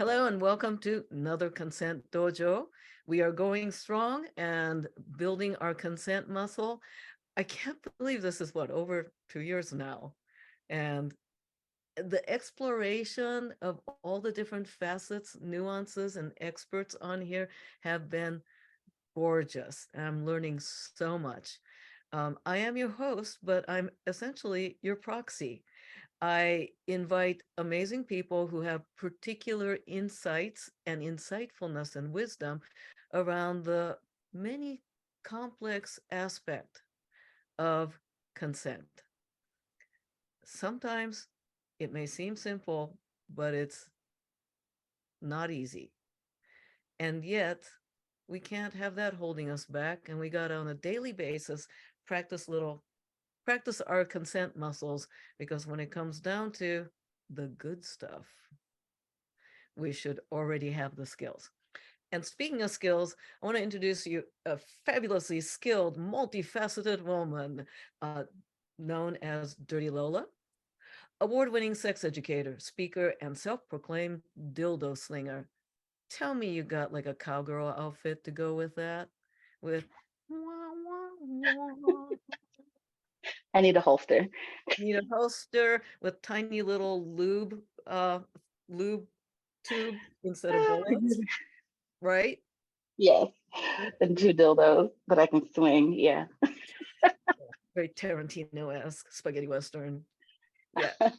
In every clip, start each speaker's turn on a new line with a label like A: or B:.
A: Hello and welcome to another Consent Dojo. We are going strong and building our consent muscle. I can't believe this is over 2 years now. And the exploration of all the different facets, nuances, and experts on here have been gorgeous. I'm learning so much. I am your host, but I'm essentially your proxy. I invite amazing people who have particular insights and insightfulness and wisdom around the many complex aspect of consent. Sometimes it may seem simple, but it's not easy. And yet we can't have that holding us back. And we got to, on a daily basis, practice our consent muscles, because when it comes down to the good stuff, we should already have the skills. And speaking of skills, I want to introduce you a fabulously skilled, multifaceted woman known as Dirty Lola, award-winning sex educator, speaker, and self-proclaimed dildo slinger. Tell me you got like a cowgirl outfit to go with that? With wah, wah, wah.
B: I need a holster.
A: Need a holster with tiny little lube tube instead of bullets, right?
B: Yes. And two dildos that I can swing. Yeah.
A: Very Tarantino-esque spaghetti western. Yeah.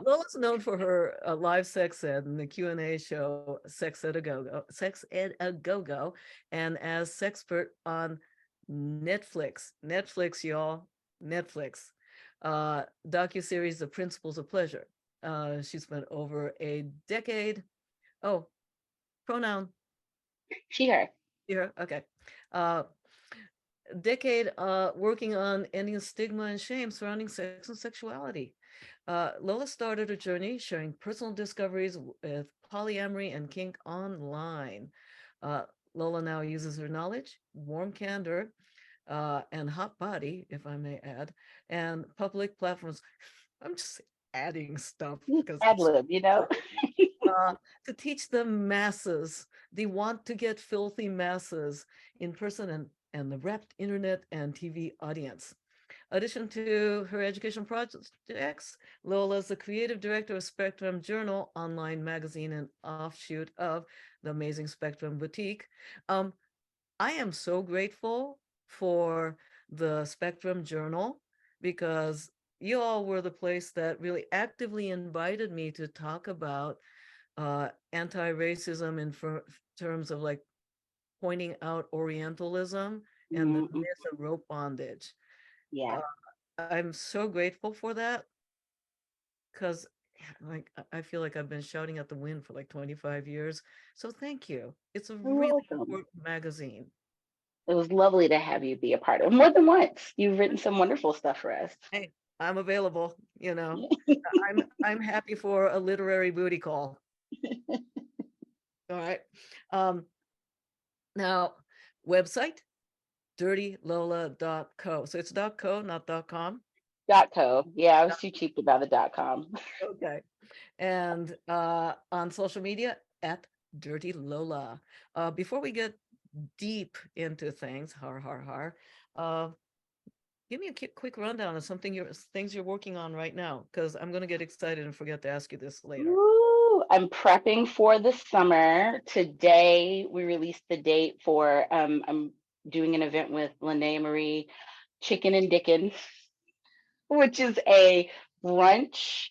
A: Lola's known for her live sex ed and the Q&A show Sex Ed a Go-Go, and as Sexpert on Netflix. Netflix, y'all. Netflix. Docuseries The Principles of Pleasure. She spent over a decade. Oh, pronoun.
B: She, her.
A: Here, okay. Decade working on ending stigma and shame surrounding sex and sexuality. Lola started her journey sharing personal discoveries with polyamory and kink online. Uh, Lola now uses her knowledge, warm candor, and hot body, if I may add, and public platforms. I'm just adding stuff because
B: Ad
A: it's
B: lib,
A: uh, to teach the masses, the want to get filthy masses in person and the rapt internet and TV audience. Addition to her education projects, Lola is the creative director of Spectrum Journal, online magazine and offshoot of the amazing Spectrum Boutique. Um, I am so grateful for the Spectrum Journal, because you all were the place that really actively invited me to talk about anti-racism in terms of like pointing out Orientalism and the
B: Mm-hmm.
A: myth of rope bondage.
B: Yeah.
A: Uh, I'm so grateful for that, because like I feel like I've been shouting at the wind for like 25 years. So thank you. It's a
B: You're
A: really
B: welcome.
A: important magazine.
B: It was lovely to have you be a part of more than once. You've written some wonderful stuff for us.
A: Hey, I'm available, you know. I'm happy for a literary booty call. All right. Um, now, website dirtylola.co. So it's .co, not .com.
B: .co. Yeah, I was too cheap about the .com.
A: Okay. And on social media at Dirty Lola. Before we get deep into things, uh, give me a quick rundown of things you're working on right now, because I'm going to get excited and forget to ask you this later.
B: Ooh, I'm prepping for the summer. Today we released the date for I'm doing an event with Lene Marie Chicken and Dickens, which is a brunch,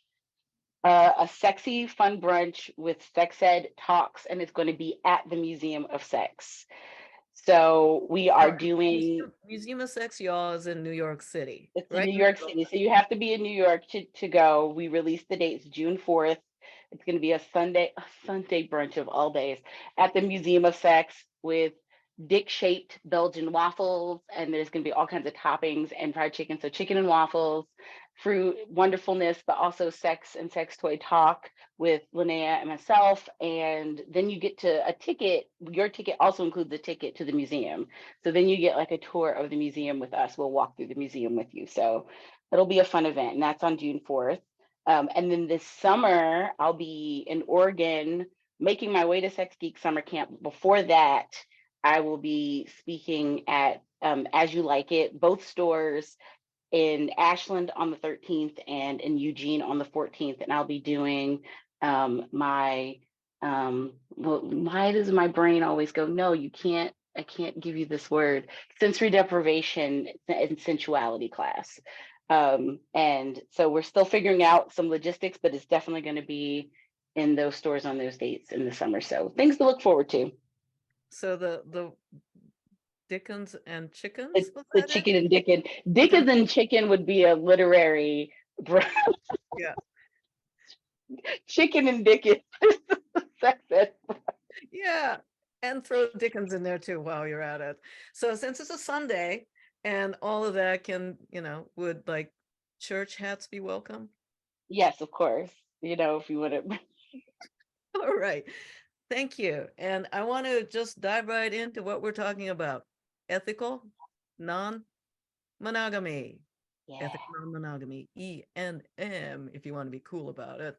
B: a sexy, fun brunch with sex ed talks, and it's going to be at the Museum of Sex. So we
A: Now,
B: are doing,
A: Museum of Sex, y'all, is in New York City,
B: it's in
A: right?
B: New York City. So you have to be in New York to go. We released the dates June 4th. It's going to be a Sunday brunch of all days at the Museum of Sex with dick-shaped Belgian waffles, and there's going to be all kinds of toppings and fried chicken. So chicken and waffles, fruit, wonderfulness, but also sex and sex toy talk with Linnea and myself. And then you get to a ticket. Your ticket also includes a ticket to the museum. So then you get like a tour of the museum with us. We'll walk through the museum with you. So it'll be a fun event, and that's on June 4th. And then this summer, I'll be in Oregon making my way to Sex Geek Summer Camp. Before that, I will be speaking at As You Like It, both stores in Ashland on the 13th and in Eugene on the 14th. And I'll be doing my, well, why does my brain always go, no, you can't, I can't give you this word, sensory deprivation and sensuality class. And so we're still figuring out some logistics, but it's definitely going to be in those stores on those dates in the summer. So things to look forward to.
A: So the Dickens and Chickens,
B: The,
A: was
B: the
A: that it?
B: chicken and Dickens.
A: The
B: Dickens and chicken would be a literary
A: yeah.
B: chicken and Dickens. That's it.
A: Yeah. And throw Dickens in there too while you're at it. So since it's a Sunday and all of that can, would like church hats be welcome?
B: Yes, of course. You know, if you want to.
A: All right. Thank you. And I want to just dive right into what we're talking about. Ethical non-monogamy.
B: Yeah.
A: Ethical non-monogamy. ENM, if you want to be cool about it.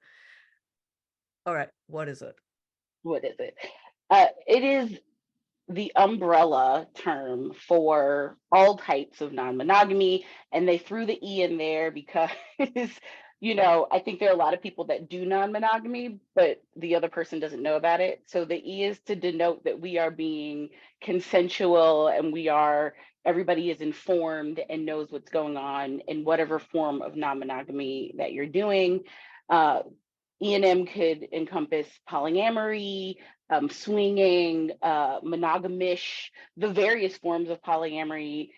A: All right. What is it?
B: What is it? It is the umbrella term for all types of non-monogamy, and they threw the E in there because I think there are a lot of people that do non-monogamy, but the other person doesn't know about it. So the E is to denote that we are being consensual and everybody is informed and knows what's going on in whatever form of non-monogamy that you're doing. E&M could encompass polyamory, swinging, monogamish, the various forms of polyamory,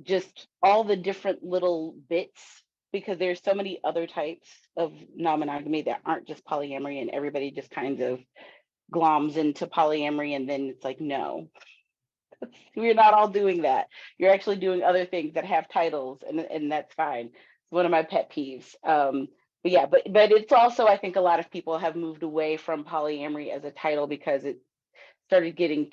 B: just all the different little bits, because there's so many other types of non-monogamy that aren't just polyamory, and everybody just kind of gloms into polyamory, and then it's like, no, we're not all doing that. You're actually doing other things that have titles, and that's fine. It's one of my pet peeves. But it's also, I think a lot of people have moved away from polyamory as a title because it started getting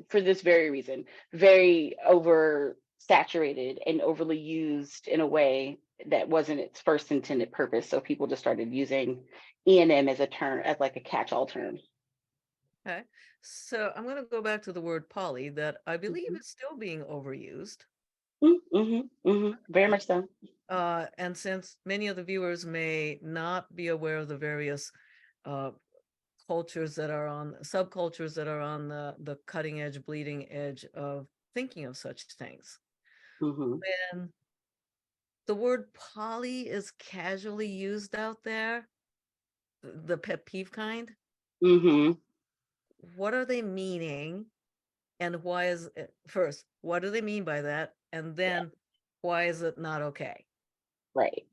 B: for this very reason, very oversaturated and overly used in a way that wasn't its first intended purpose. So people just started using E&M as a term, as like a catch-all term.
A: Okay. So I'm going to go back to the word poly that I believe
B: Mm-hmm.
A: is still being overused.
B: Mm-hmm, mm-hmm, very
A: Okay.
B: much so.
A: And since many of the viewers may not be aware of the various cultures that are subcultures that are on the cutting edge, bleeding edge of thinking of such things.
B: Mm-hmm.
A: When the word poly is casually used out there, the pet peeve kind,
B: Mm-hmm.
A: what are they meaning? And why is it, first, what do they mean by that? And
B: Yeah,
A: then why is it not okay?
B: right.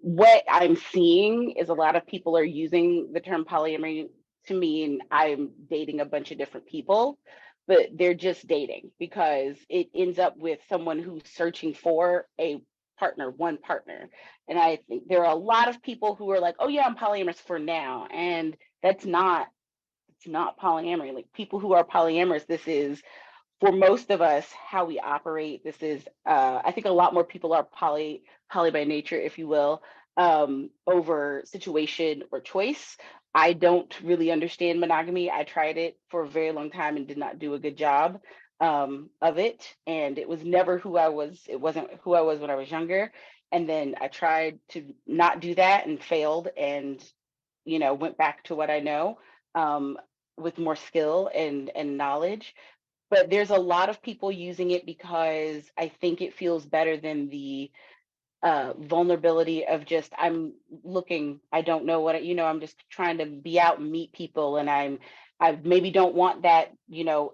B: What I'm seeing is a lot of people are using the term polyamory to mean I'm dating a bunch of different people, but they're just dating because it ends up with someone who's searching for a partner, one partner. And I think there are a lot of people who are like, oh yeah, I'm polyamorous for now. And it's not polyamory. Like people who are polyamorous, this is for most of us how we operate. This is I think a lot more people are poly by nature, if you will, over situation or choice. I don't really understand monogamy. I tried it for a very long time and did not do a good job of it, and it was never who I was. It wasn't who I was when I was younger, and then I tried to not do that and failed, and went back to what I know, um, with more skill and knowledge. But there's a lot of people using it because I think it feels better than the vulnerability of just I don't know I'm just trying to be out and meet people, and I maybe don't want that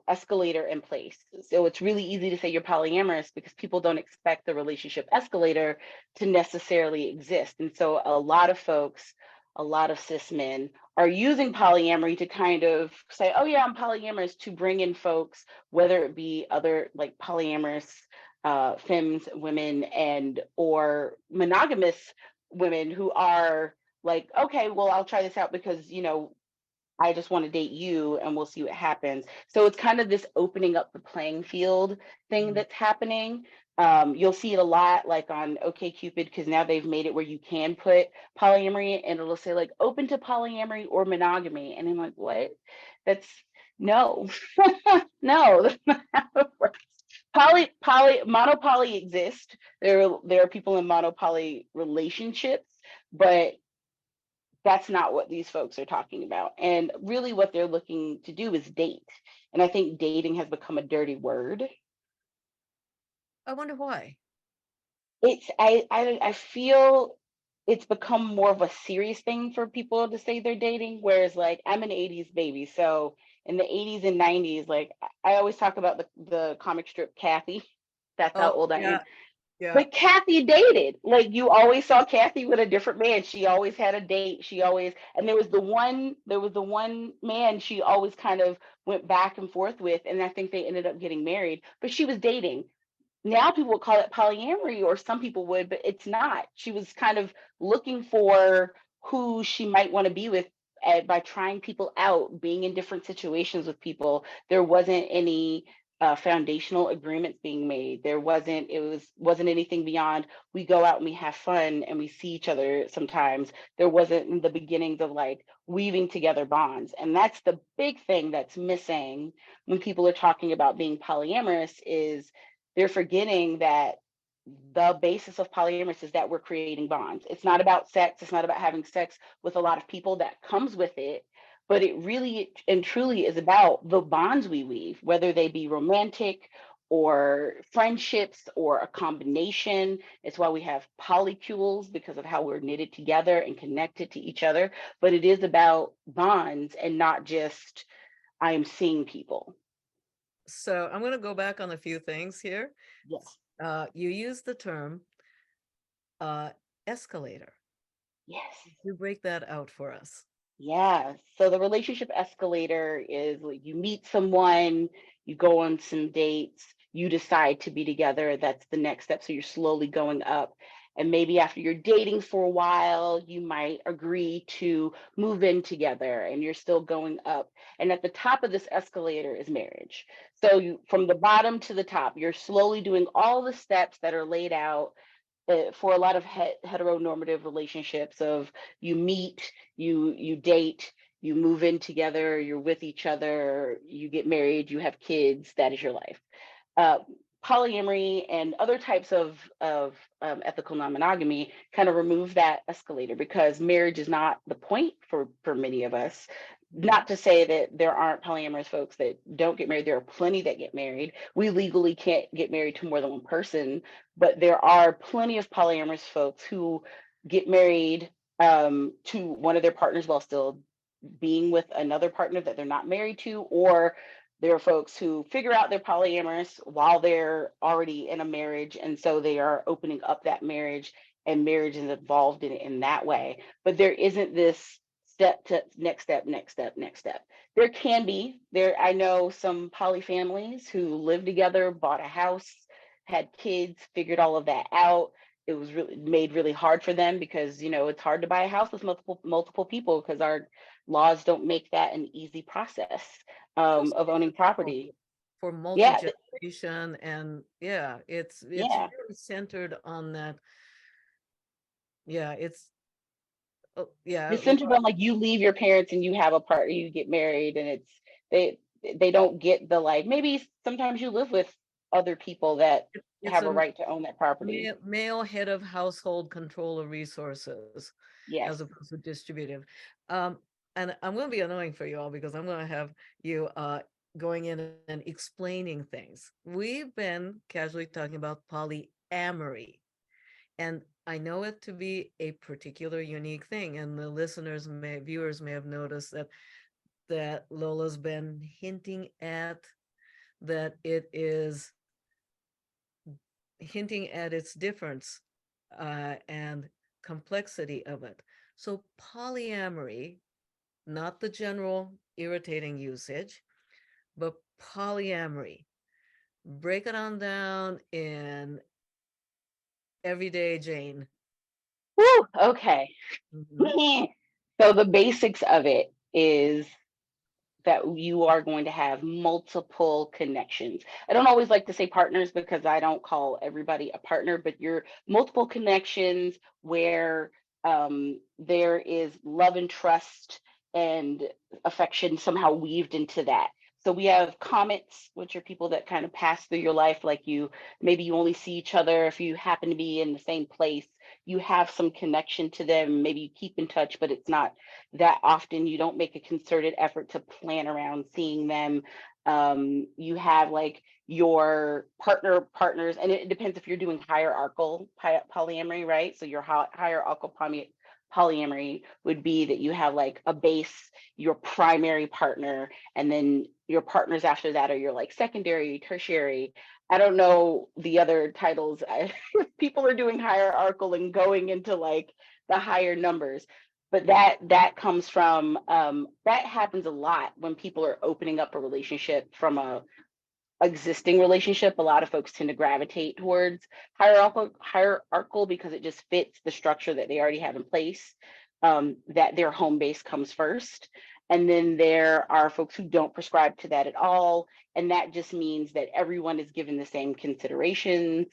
B: escalator in place. So it's really easy to say you're polyamorous because people don't expect the relationship escalator to necessarily exist. And so a lot of cis men are using polyamory to kind of say, oh yeah, I'm polyamorous, to bring in folks, whether it be other like polyamorous femmes, women, and or monogamous women who are like, okay, well, I'll try this out because I just want to date you and we'll see what happens. So it's kind of this opening up the playing field thing
A: Mm.
B: that's happening. You'll see it a lot like on OkCupid, because now they've made it where you can put polyamory and it'll say like open to polyamory or monogamy. And I'm like, what? That's no, no, that's not how it works. Monopoly exist. There are people in monopoly relationships, but that's not what these folks are talking about. And really what they're looking to do is date. And I think dating has become a dirty word.
A: I wonder why.
B: I feel it's become more of a serious thing for people to say they're dating, whereas like I'm an 80s baby. So in the 80s and 90s, like I always talk about the comic strip Kathy. That's how
A: Oh,
B: old I am.
A: yeah, yeah.
B: But Kathy dated. Like you always saw Kathy with a different man. She always had a date. She always, and there was the one man she always kind of went back and forth with, and I think they ended up getting married, but she was dating. Now people would call it polyamory, or some people would, but it's not. She was kind of looking for who she might want to be with, by trying people out, being in different situations with people. There wasn't any foundational agreements being made. Wasn't anything beyond we go out and we have fun and we see each other sometimes. There wasn't the beginnings of like weaving together bonds. And that's the big thing that's missing when people are talking about being polyamorous, is they're forgetting that the basis of polyamorous is that we're creating bonds. It's not about sex. It's not about having sex with a lot of people. That comes with it. But it really and truly is about the bonds we weave, whether they be romantic or friendships or a combination. It's why we have polycules, because of how we're knitted together and connected to each other. But it is about bonds and not just I am seeing people.
A: So I'm going to go back on a few things here.
B: Yes.
A: You use the term uh, escalator.
B: Yes.
A: You break that out for us.
B: Yeah. So the relationship escalator is like you meet someone, you go on some dates, you decide to be together. That's the next step. So you're slowly going up. And maybe after you're dating for a while, you might agree to move in together and you're still going up. And at the top of this escalator is marriage. So from the bottom to the top, you're slowly doing all the steps that are laid out for a lot of heteronormative relationships of you meet, you date, you move in together, you're with each other, you get married, you have kids, that is your life. uh, Polyamory and other types of ethical non-monogamy kind of remove that escalator, because marriage is not the point for many of us.
A: Mhm.
B: Not to say that there aren't polyamorous folks that don't get married. There are plenty that get married. We legally can't get married to more than one person, but there are plenty of polyamorous folks who get married to one of their partners while still being with another partner that they're not married to, or there are folks who figure out they're polyamorous while they're already in a marriage, and so they are opening up that marriage, and marriage is involved in it in that way. But there isn't this step to next step, next step, next step. There can be there. I know some poly families who lived together, bought a house, had kids, figured all of that out. It was really made really hard for them, because it's hard to buy a house with multiple people, because our laws don't make that an easy process
A: Plus,
B: of
A: it's
B: owning
A: difficult
B: property.
A: for
B: Yeah,
A: multi-generation, and yeah, it's
B: yeah.
A: really centered on that. Yeah, it's oh, yeah.
B: It's centered on like you leave your parents and you have a partner, you get married, and they they don't get the like maybe sometimes you live with other people that
A: It's
B: have a
A: a
B: right to own that property.
A: male head of household control of resources
B: Yes.
A: as opposed to distributive. Um, and I'm going to be annoying for you all because I'm going to have you going in and explaining things. We've been casually talking about polyamory, and I know it to be a particular unique thing. And the viewers may have noticed that Lola's been hinting that it is hinting at its difference and complexity of it. So polyamory, not the general irritating usage, but polyamory. Break it on down in everyday Jane.
B: Woo, okay.
A: Mhm.
B: So the basics of it is that you are going to have multiple connections. I don't always like to say partners because I don't call everybody a partner, but you're multiple connections where there is love and trust and affection somehow weaved into that. So we have comets, which are people that kind of pass through your life, like maybe you only see each other if you happen to be in the same place. You have some connection to them, maybe you keep in touch, but it's not that often. You don't make a concerted effort to plan around seeing them. You have like your partners, and it depends if you're doing hierarchical polyamory, right? So your hierarchical polyamory would be that you have like a base, your primary partner, and then your partners after that are your like secondary, tertiary. I don't know the other titles. People are doing hierarchical and going into like the higher numbers, but that comes from that happens a lot when people are opening up a relationship from a existing relationship. A lot of folks tend to gravitate towards hierarchical because it just fits the structure that they already have in place, that their home base comes first. And then there are folks who don't prescribe to that at all. And that just means that everyone is given the same considerations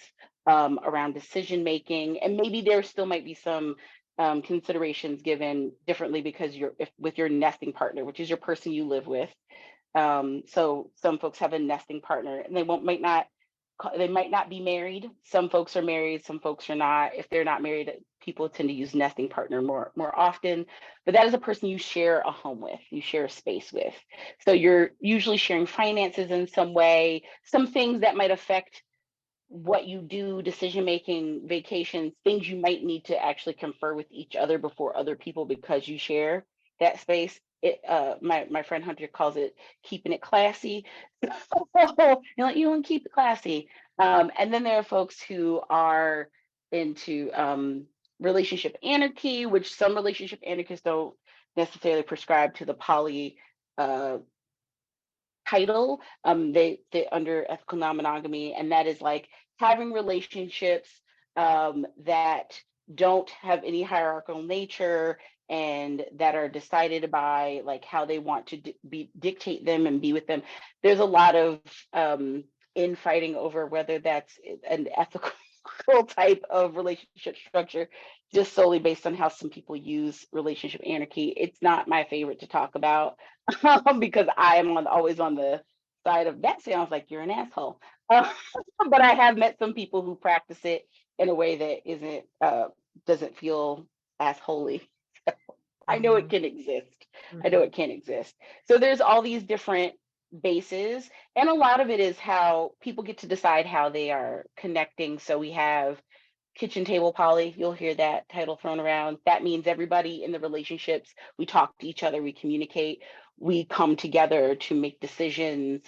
B: around decision making. And maybe there still might be some considerations given differently because with your nesting partner, which is your person you live with. So some folks have a nesting partner and they might not be married. Some folks are married, some folks are not. If they're not married, people tend to use nesting partner more often. But that is a person you share a home with, you share a space with. So you're usually sharing finances in some way, some things that might affect what you do, decision making, vacations, things you might need to actually confer with each other before other people because you share that space. My friend Hunter calls it keeping it classy. You want to keep it classy. And then there are folks who are into relationship anarchy, which some relationship anarchists don't necessarily prescribe to the poly title. They under ethical non-monogamy, and that is like having relationships that don't have any hierarchical nature and that are decided by like how they want to dictate them and be with them. There's a lot of infighting over whether that's an ethical type of relationship structure, just solely based on how some people use relationship anarchy. It's not my favorite to talk about because I am always on the side of that sounds like you're an asshole. But I have met some people who practice it in a way that doesn't feel as holy. I know it can exist. I know it can exist. So there's all these different bases, and a lot of it is how people get to decide how they are connecting. So we have kitchen table poly. You'll hear that title thrown around. That means everybody in the relationships, we talk to each other, we communicate, we come together to make decisions.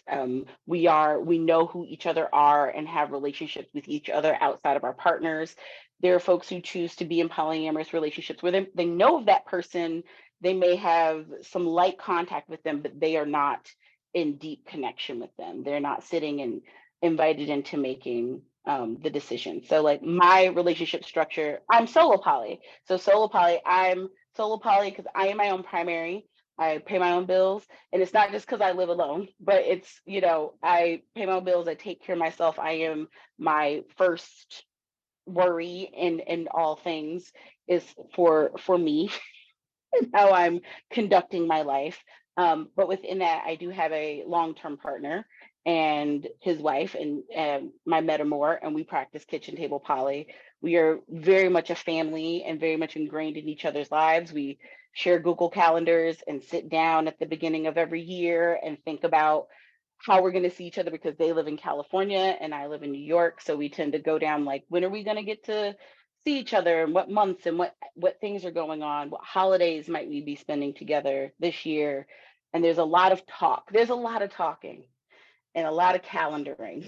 B: We know who each other are and have relationships with each other outside of our partners. There are folks who choose to be in polyamorous relationships where they know of that person. They may have some light contact with them, but they are not in deep connection with them. They're not sitting and invited into making the decision. So like my relationship structure, I'm solo poly. So I'm solo poly because I am my own primary. I pay my own bills, and it's not just because I live alone, but it's, I pay my own bills. I take care of myself. I am my first worry in all things is for me and how I'm conducting my life. But within that, I do have a long-term partner and his wife and my metamour, and we practice kitchen table poly. We are very much a family and very much ingrained in each other's lives. We share Google calendars and sit down at the beginning of every year and think about how we're going to see each other because they live in California and I live in New York. So we tend to go down like, when are we going to get to see each other, and what months and what things are going on, what holidays might we be spending together this year. And there's a lot of talk. There's a lot of talking and a lot of calendaring.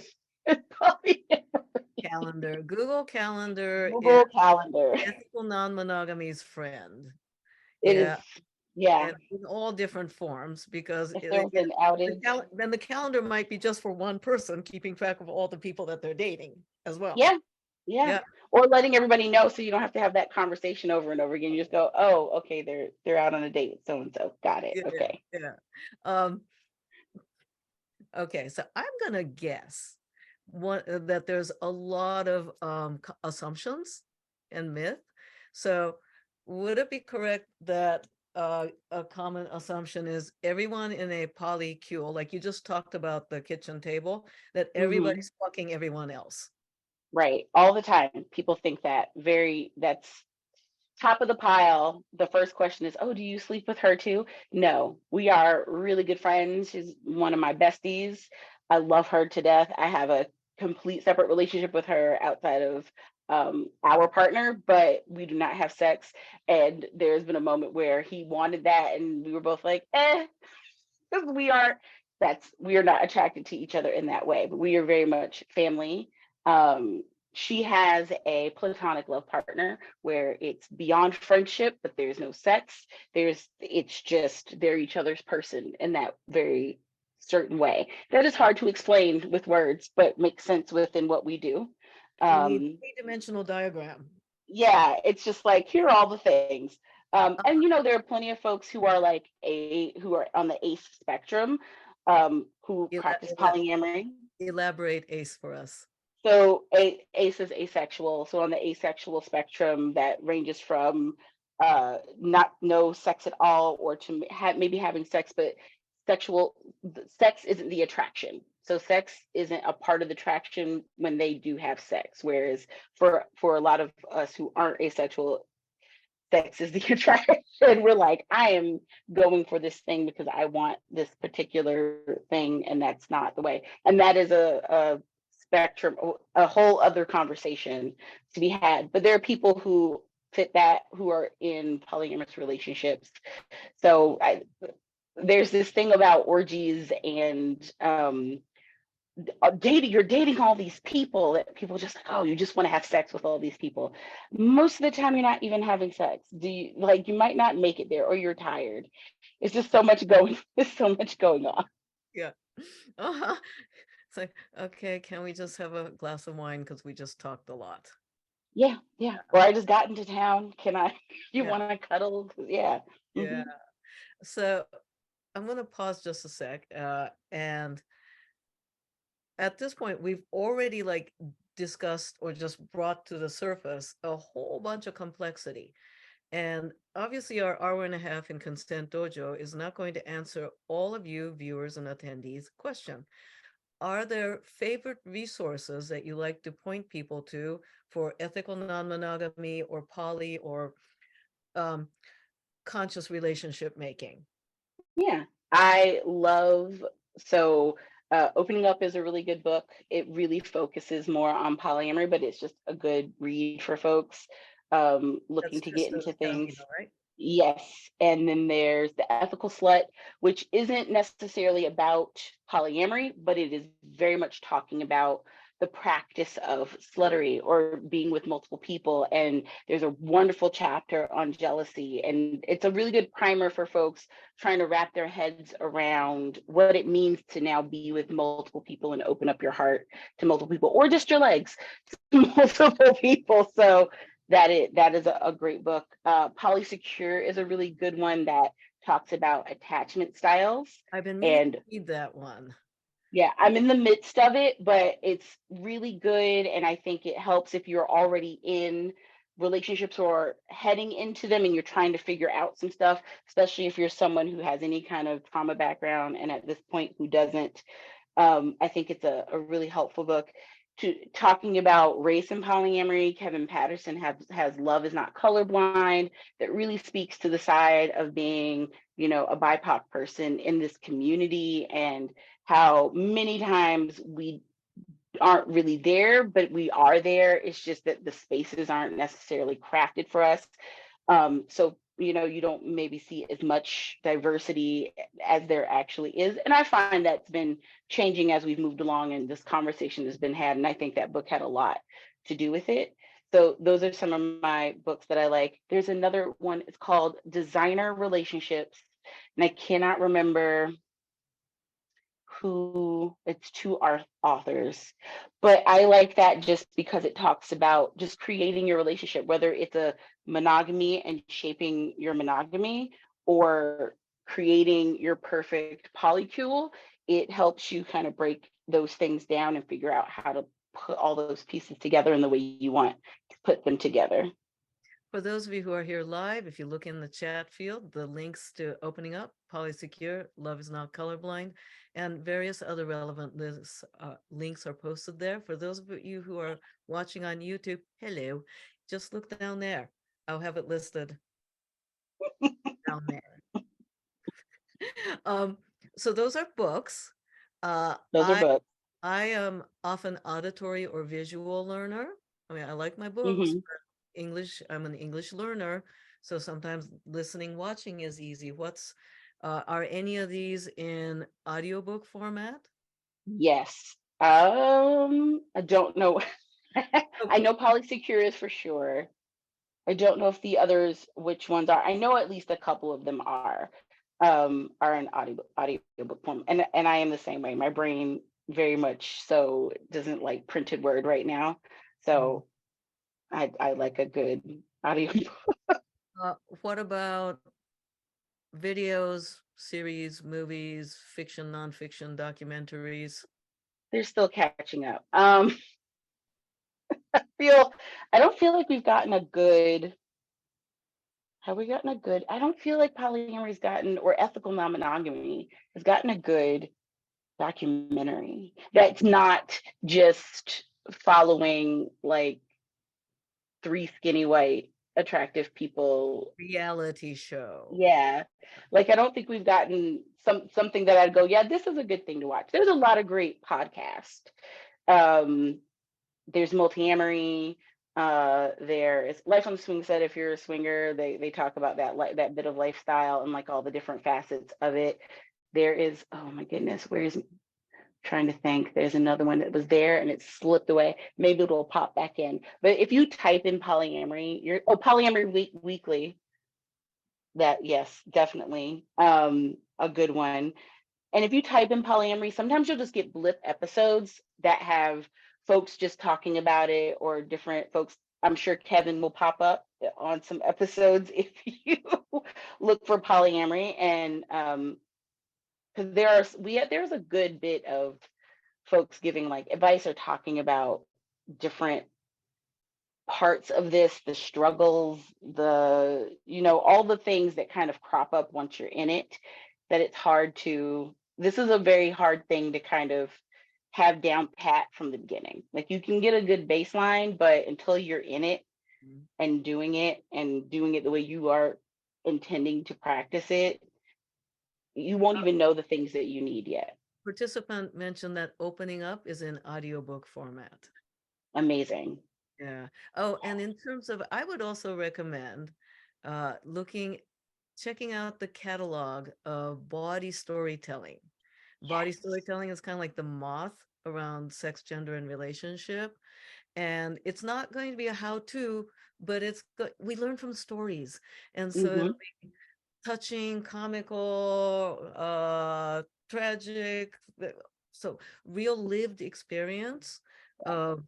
A: Calendar. Google Calendar is
B: Google Calendar.
A: ethical non-monogamy's friend.
B: It is, yeah.
A: And in all different forms, because
B: If there was an outage,
A: then the calendar might be just for one person, keeping track of all the people that they're dating as well.
B: yeah, Yeah.
A: Yeah,
B: Or letting everybody know so you don't have to have that conversation over and over again. You just go, oh, okay, they're out on a date with so and so. Got it.
A: yeah,
B: Okay.
A: yeah. Um, okay, so I'm gonna guess that there's a lot of assumptions and myth. So would it be correct that a common assumption is everyone in a polycule, like you just talked about the kitchen table, that
B: Hmm.
A: everybody's fucking everyone else?
B: Right. All the time. People think that that's top of the pile. The first question is, oh, do you sleep with her too? No, we are really good friends. She's one of my besties. I love her to death. I have a complete separate relationship with her outside of our partner, but we do not have sex. And there's been a moment where he wanted that, and we were both like, because we are not attracted to each other in that way, but we are very much family. Um, she has a platonic love partner where it's beyond friendship, but there's no sex. It's just they're each other's person in that very certain way. That is hard to explain with words, but makes sense within what we do.
A: We need
B: Um,
A: three-dimensional diagram.
B: yeah, it's just like here are all the things. And there are plenty of folks who are who are on the ace spectrum, who
A: Ela-
B: practice
A: ela-
B: polyamory.
A: Elaborate ACE for us.
B: So ace is asexual. So on the asexual spectrum, that ranges from not no sex at all, or to maybe having sex, but sex isn't the attraction. So sex isn't a part of the attraction when they do have sex. Whereas for a lot of us who aren't asexual, sex is the attraction. We're like, I am going for this thing because I want this particular thing, and that's not the way. And that is a spectrum, a whole other conversation to be had. But there are people who fit that, who are in polyamorous relationships. So there's this thing about orgies and dating, you're dating all these people that people just like, oh, you just want to have sex with all these people. Most of the time, you're not even having sex. You might not make it there, or you're tired. It's just so much going, there's so much going on.
A: Yeah. Uh-huh. It's like, okay, can we just have a glass of wine because we just talked a lot?
B: Yeah, yeah. Or I just got into town. Can I, you
A: Yeah,
B: want to cuddle? Yeah.
A: yeah.
B: Hmm.
A: So I'm going to pause just a sec. And at this point, we've already like discussed or just brought to the surface a whole bunch of complexity. And obviously, our hour and a half in Consent Dojo is not going to answer all of you viewers and attendees' question. Are there favorite resources that you like to point people to for ethical non-monogamy or poly or um, conscious relationship making?
B: Yeah. I love, so Opening Up is a really good book. It really focuses more on polyamory, but it's just a good read for folks looking
A: That's
B: to get
A: just a
B: into things.
A: Carolina, right?
B: Yes. And then there's The Ethical Slut, which isn't necessarily about polyamory, but it is very much talking about the practice of sluttery or being with multiple people. And there's a wonderful chapter on jealousy. And it's a really good primer for folks trying to wrap their heads around what it means to now be with multiple people and open up your heart to multiple people, or just your legs to multiple people. So that is a great book. Polysecure is a really good one that talks about attachment styles.
A: I've been meaning
B: And
A: to read that one.
B: yeah, I'm in the midst of it, but it's really good. And I think it helps if you're already in relationships or heading into them and you're trying to figure out some stuff, especially if you're someone who has any kind of trauma background and at this point who doesn't. I think it's a really helpful book. To talking about race and polyamory, Kevin Patterson has Love Is Not Colorblind, that really speaks to the side of being, a BIPOC person in this community, and how many times we aren't really there, but we are there. It's just that the spaces aren't necessarily crafted for us. So you don't maybe see as much diversity as there actually is. And I find that's been changing as we've moved along and this conversation has been had. And I think that book had a lot to do with it. So those are some of my books that I like. There's another one, it's called Designer Relationships. And I cannot remember who it's two authors, but I like that just because it talks about just creating your relationship, whether it's a monogamy and shaping your monogamy or creating your perfect polycule. It helps you kind of break those things down and figure out how to put all those pieces together in the way you want to put them together.
A: For those of you who are here live, if you look in the chat field, the links to Opening Up, Polysecure, Love is Not Colorblind, and various other relevant links are posted there. For those of you who are watching on YouTube, hello, just look down there. I'll have it listed down there. So those are books.
B: Those are books.
A: I am often auditory or visual learner. I mean, I like my books,
B: Hmm.
A: but English, I'm an English learner. So sometimes listening, watching is easy. Are any of these in audiobook format?
B: Yes. I don't know. I
A: Okay.
B: know Polysecure is for sure. I don't know if the others, which ones are. I know at least a couple of them are in audiobook form. And I am the same way. My brain very much so doesn't like printed word right now.
A: Mm.
B: So I like a good audio.
A: What about videos, series, movies, fiction, nonfiction, documentaries?
B: They're still catching up. Feel I don't feel like we've gotten a good have we gotten a good I don't feel like polyamory's gotten or ethical non-monogamy has gotten a good documentary that's not just following like three skinny white attractive people.
A: Reality show.
B: Yeah. Like I don't think we've gotten something that I'd go, yeah, this is a good thing to watch. There's a lot of great podcasts. Um there's multi-amory, there is life on the swing set. If you're a swinger, they talk about that like that bit of lifestyle and like all the different facets of it. There is, oh my goodness, where's trying to think, there's another one that was there and it slipped away. Maybe it'll pop back in. But if you type in polyamory, polyamory weekly, that yes, definitely a good one. And if you type in polyamory, sometimes you'll just get blip episodes that have folks just talking about it or different folks. I'm sure Kevin will pop up on some episodes if you look for polyamory. And because there's a good bit of folks giving like advice or talking about different parts of this, the struggles, all the things that kind of crop up once you're in it, that it's hard to, this is a very hard thing to kind of have down pat from the beginning. Like you can get a good baseline, but until you're in it
A: Mm.
B: and doing it the way you are intending to practice it, you won't even know the things that you need yet.
A: Participant mentioned that Opening Up is in audiobook format.
B: Amazing.
A: Yeah. Oh, and in terms of, I would also recommend checking out the catalog of body storytelling. Body
B: Yes.
A: storytelling is kind of like the moth around sex, gender, and relationship. And it's not going to be a how-to, but we learn from stories. And so it'll
B: Hmm.
A: be touching, comical, tragic. So real lived experience of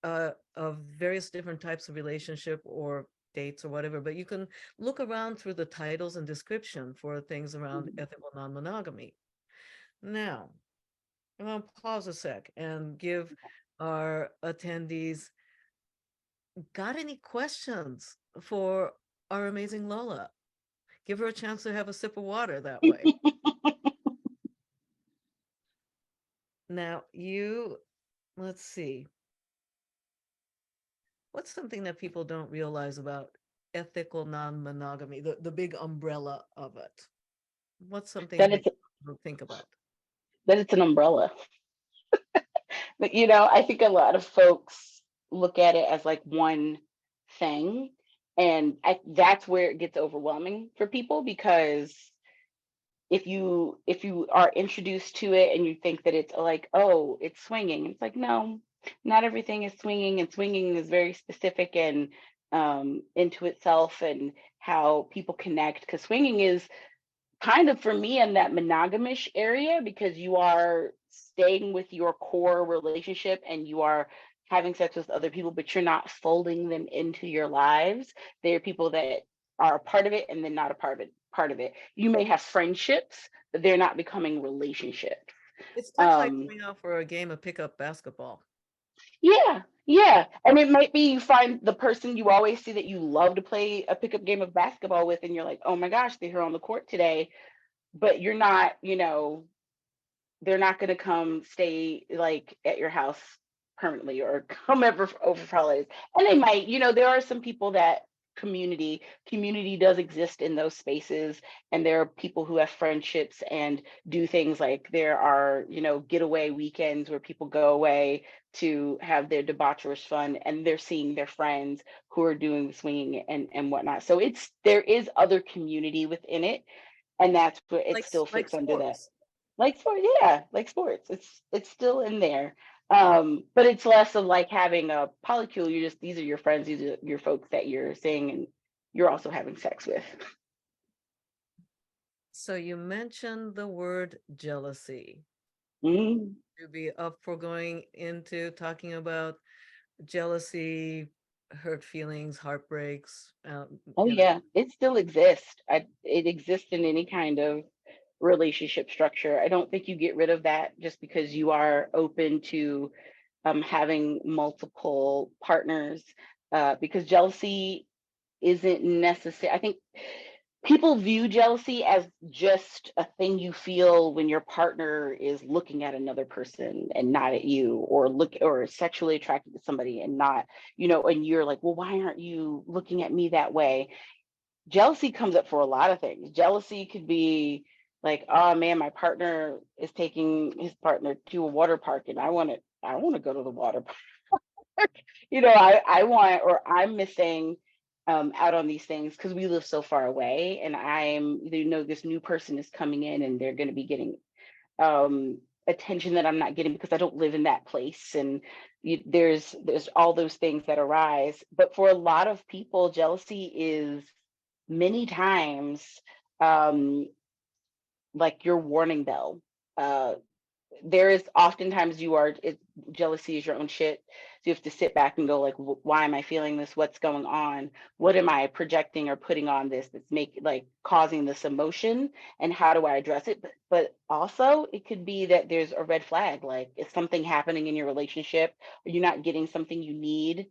A: various different types of relationship or dates or whatever. But you can look around through the titles and description for things around ethical non-monogamy. Now, I'm going to pause a sec and give our attendees, got any questions for our amazing Lola? Give her a chance to have a sip of water that way. Now, let's see. What's something that people don't realize about ethical non-monogamy, the big umbrella of it? What's something
B: that
A: that
B: it's
A: you don't think about?
B: that it's an umbrella. But I think a lot of folks look at it as like one thing, and that's where it gets overwhelming for people because if you are introduced to it and you think that it's like, oh, it's swinging, it's like, no, not everything is swinging, and swinging is very specific and into itself and how people connect, because swinging is kind of for me in that monogamish area, because you are staying with your core relationship and you are having sex with other people, but you're not folding them into your lives. They are people that are a part of it and then not a part of it. You may have friendships, but they're not becoming relationships.
A: It's kind of like
B: Um,
A: going out for a game of pickup basketball.
B: yeah, yeah. And it might be you find the person you always see that you love to play a pickup game of basketball with, and you're like, oh my gosh, they're here on the court today, but you're not, they're not going to come stay like at your house permanently or come ever over for holidays. And they might, there are some people that community does exist in those spaces, and there are people who have friendships and do things like there are, getaway weekends where people go away to have their debaucherous fun, and they're seeing their friends who are doing swinging and whatnot. So there is other community within it, and that's where it still
A: Like
B: fits under that.
A: sports.
B: Like sport, yeah, like sports. It's still in there. But it's less of like having a polycule. You just, these are your friends, these are your folks that you're seeing and you're also having sex with.
A: So you mentioned the word jealousy.
B: Mm.
A: To be up for going into talking about jealousy, hurt feelings, heartbreaks,
B: Oh
A: you know.
B: yeah, it still exists. It exists in any kind of relationship structure. I don't think you get rid of that just because you are open to having multiple partners, because jealousy isn't necessary. I think people view jealousy as just a thing you feel when your partner is looking at another person and not at you, or sexually attracted to somebody and not, and you're like, well, why aren't you looking at me that way? Jealousy comes up for a lot of things. Jealousy could be like, oh man, my partner is taking his partner to a water park and I want to go to the water park. I want, or I'm missing out on these things because we live so far away, and this new person is coming in and they're going to be getting attention that I'm not getting because I don't live in that place. And there's all those things that arise. But for a lot of people, jealousy is many times um, like your warning bell. Uh, there is oftentimes jealousy is your own shit. So you have to sit back and go like, why am I feeling this? What's going on? What am I projecting or putting on this that's causing this emotion? And how do I address it? But also it could be that there's a red flag. Like, is something happening in your relationship? Are you not getting something you need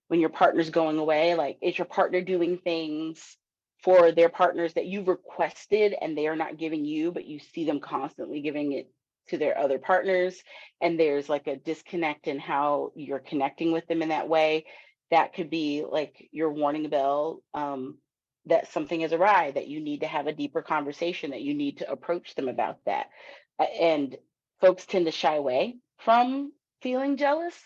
B: when your partner's going away? Like, is your partner doing things for their partners that you requested and they are not giving you, but you see them constantly giving it to their other partners, and there's like a disconnect in how you're connecting with them in that way? That could be like your warning bell, that something is awry, that you need to have a deeper conversation, that you need to approach them about that. And folks tend to shy away from feeling jealous,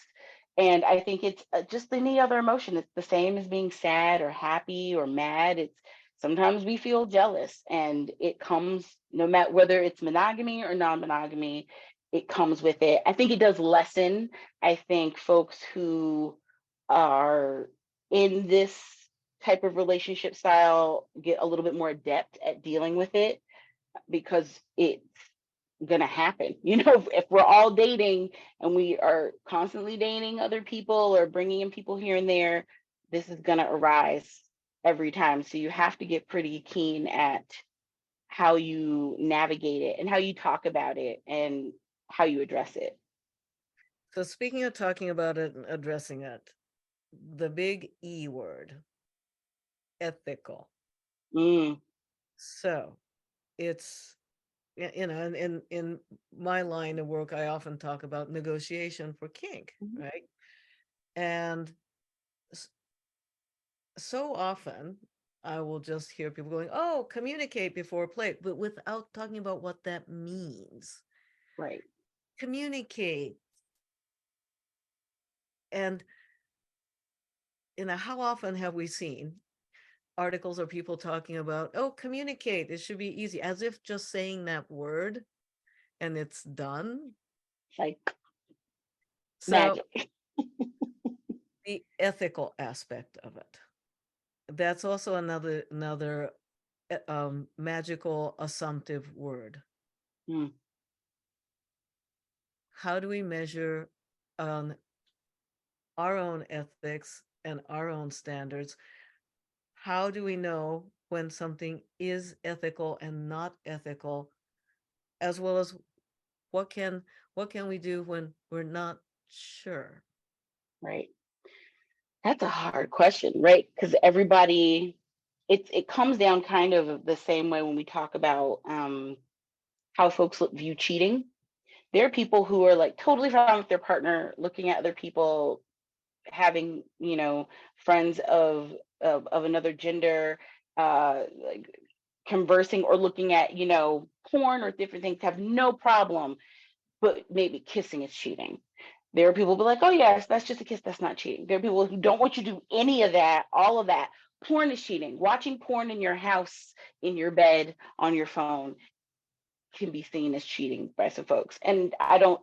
B: and I think it's just any other emotion. It's the same as being sad or happy or mad. It's sometimes we feel jealous, and it comes no matter whether it's monogamy or non-monogamy, it comes with it. I think it does lessen. I think folks who are in this type of relationship style get a little bit more adept at dealing with it because it's going to happen. If we're all dating and we are constantly dating other people or bringing in people here and there, this is going to arise every time. So you have to get pretty keen at how you navigate it and how you talk about it and how you address it.
A: So speaking of talking about it and addressing it, the big E word, ethical.
B: Mm.
A: So it's, in my line of work, I often talk about negotiation for kink,
B: Mhm.
A: right? And so often I will just hear people going, oh, communicate before play, but without talking about what that means.
B: Right.
A: Communicate. And how often have we seen articles or people talking about, oh, communicate, it should be easy, as if just saying that word and it's done.
B: Like
A: So
B: magic.
A: the ethical aspect of it, that's also another magical assumptive word.
B: Mm.
A: How do we measure um, our own ethics and our own standards? How do we know when something is ethical and not ethical, as well as what can we do when we're not sure?
B: Right. That's a hard question, right? Because everybody, it comes down kind of the same way when we talk about how folks view cheating. There are people who are like totally fine with their partner looking at other people, having, friends of another gender, like conversing or looking at, porn or different things, have no problem, but maybe kissing is cheating. There are people who be like, oh yes, that's just a kiss, that's not cheating. There are people who don't want you to do any of that, all of that. Porn is cheating. Watching porn in your house, in your bed, on your phone can be seen as cheating by some folks. And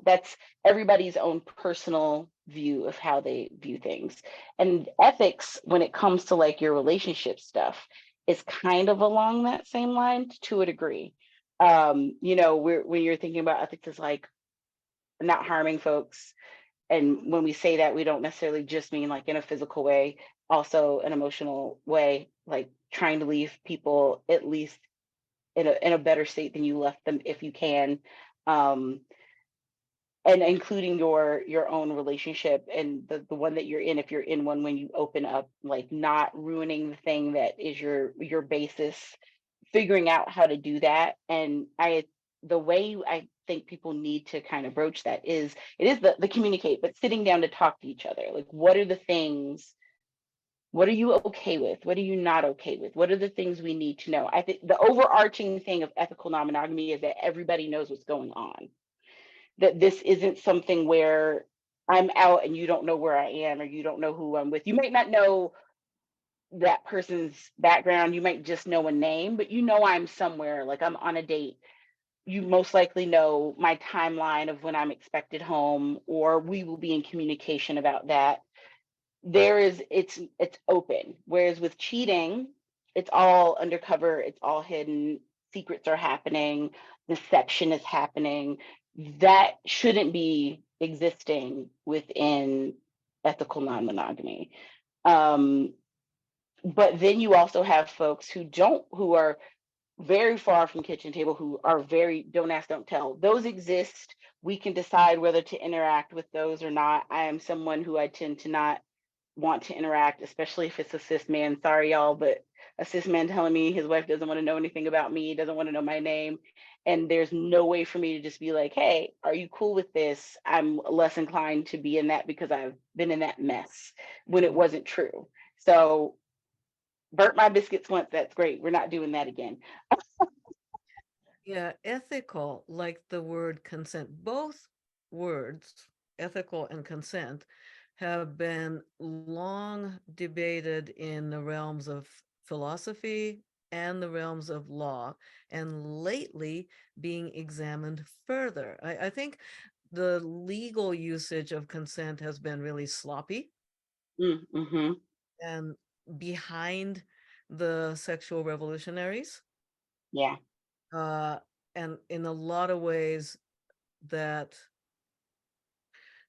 B: that's everybody's own personal view of how they view things. And ethics, when it comes to like your relationship stuff, is kind of along that same line to a degree. When you're thinking about ethics is like not harming folks. And when we say that, we don't necessarily just mean like in a physical way, also an emotional way, like trying to leave people at least in a better state than you left them if you can. Um, and including your own relationship and the one that you're in, if you're in one, when you open up, like not ruining the thing that is your basis, figuring out how to do that. And the way I think people need to kind of broach that is, it is the communicate, but sitting down to talk to each other. Like, what are the things, what are you okay with? What are you not okay with? What are the things we need to know? I think the overarching thing of ethical non-monogamy is that everybody knows what's going on. That this isn't something where I'm out and you don't know where I am, or you don't know who I'm with. You might not know that person's background. You might just know a name, but you know I'm somewhere, like I'm on a date. You most likely know my timeline of when I'm expected home, or we will be in communication about that. It's open. Whereas with cheating, it's all undercover, it's all hidden, secrets are happening, deception is happening. That shouldn't be existing within ethical non-monogamy. Um, but then you also have folks who are very far from kitchen table, who are very don't ask, don't tell. Those exist. We can decide whether to interact with those or not. I am someone who I tend to not want to interact, especially if it's a cis man. Sorry, y'all, but a cis man telling me his wife doesn't want to know anything about me, doesn't want to know my name. And there's no way for me to just be like, hey, are you cool with this? I'm less inclined to be in that because I've been in that mess when it wasn't true. So burnt my biscuits once, that's great. We're not doing that again.
A: Yeah, ethical, like the word consent, both words, ethical and consent, have been long debated in the realms of philosophy and the realms of law, and lately being examined further. I think the legal usage of consent has been really sloppy
B: Mm-hmm.
A: and behind the sexual revolutionaries.
B: Yeah.
A: Uh, and in a lot of ways, that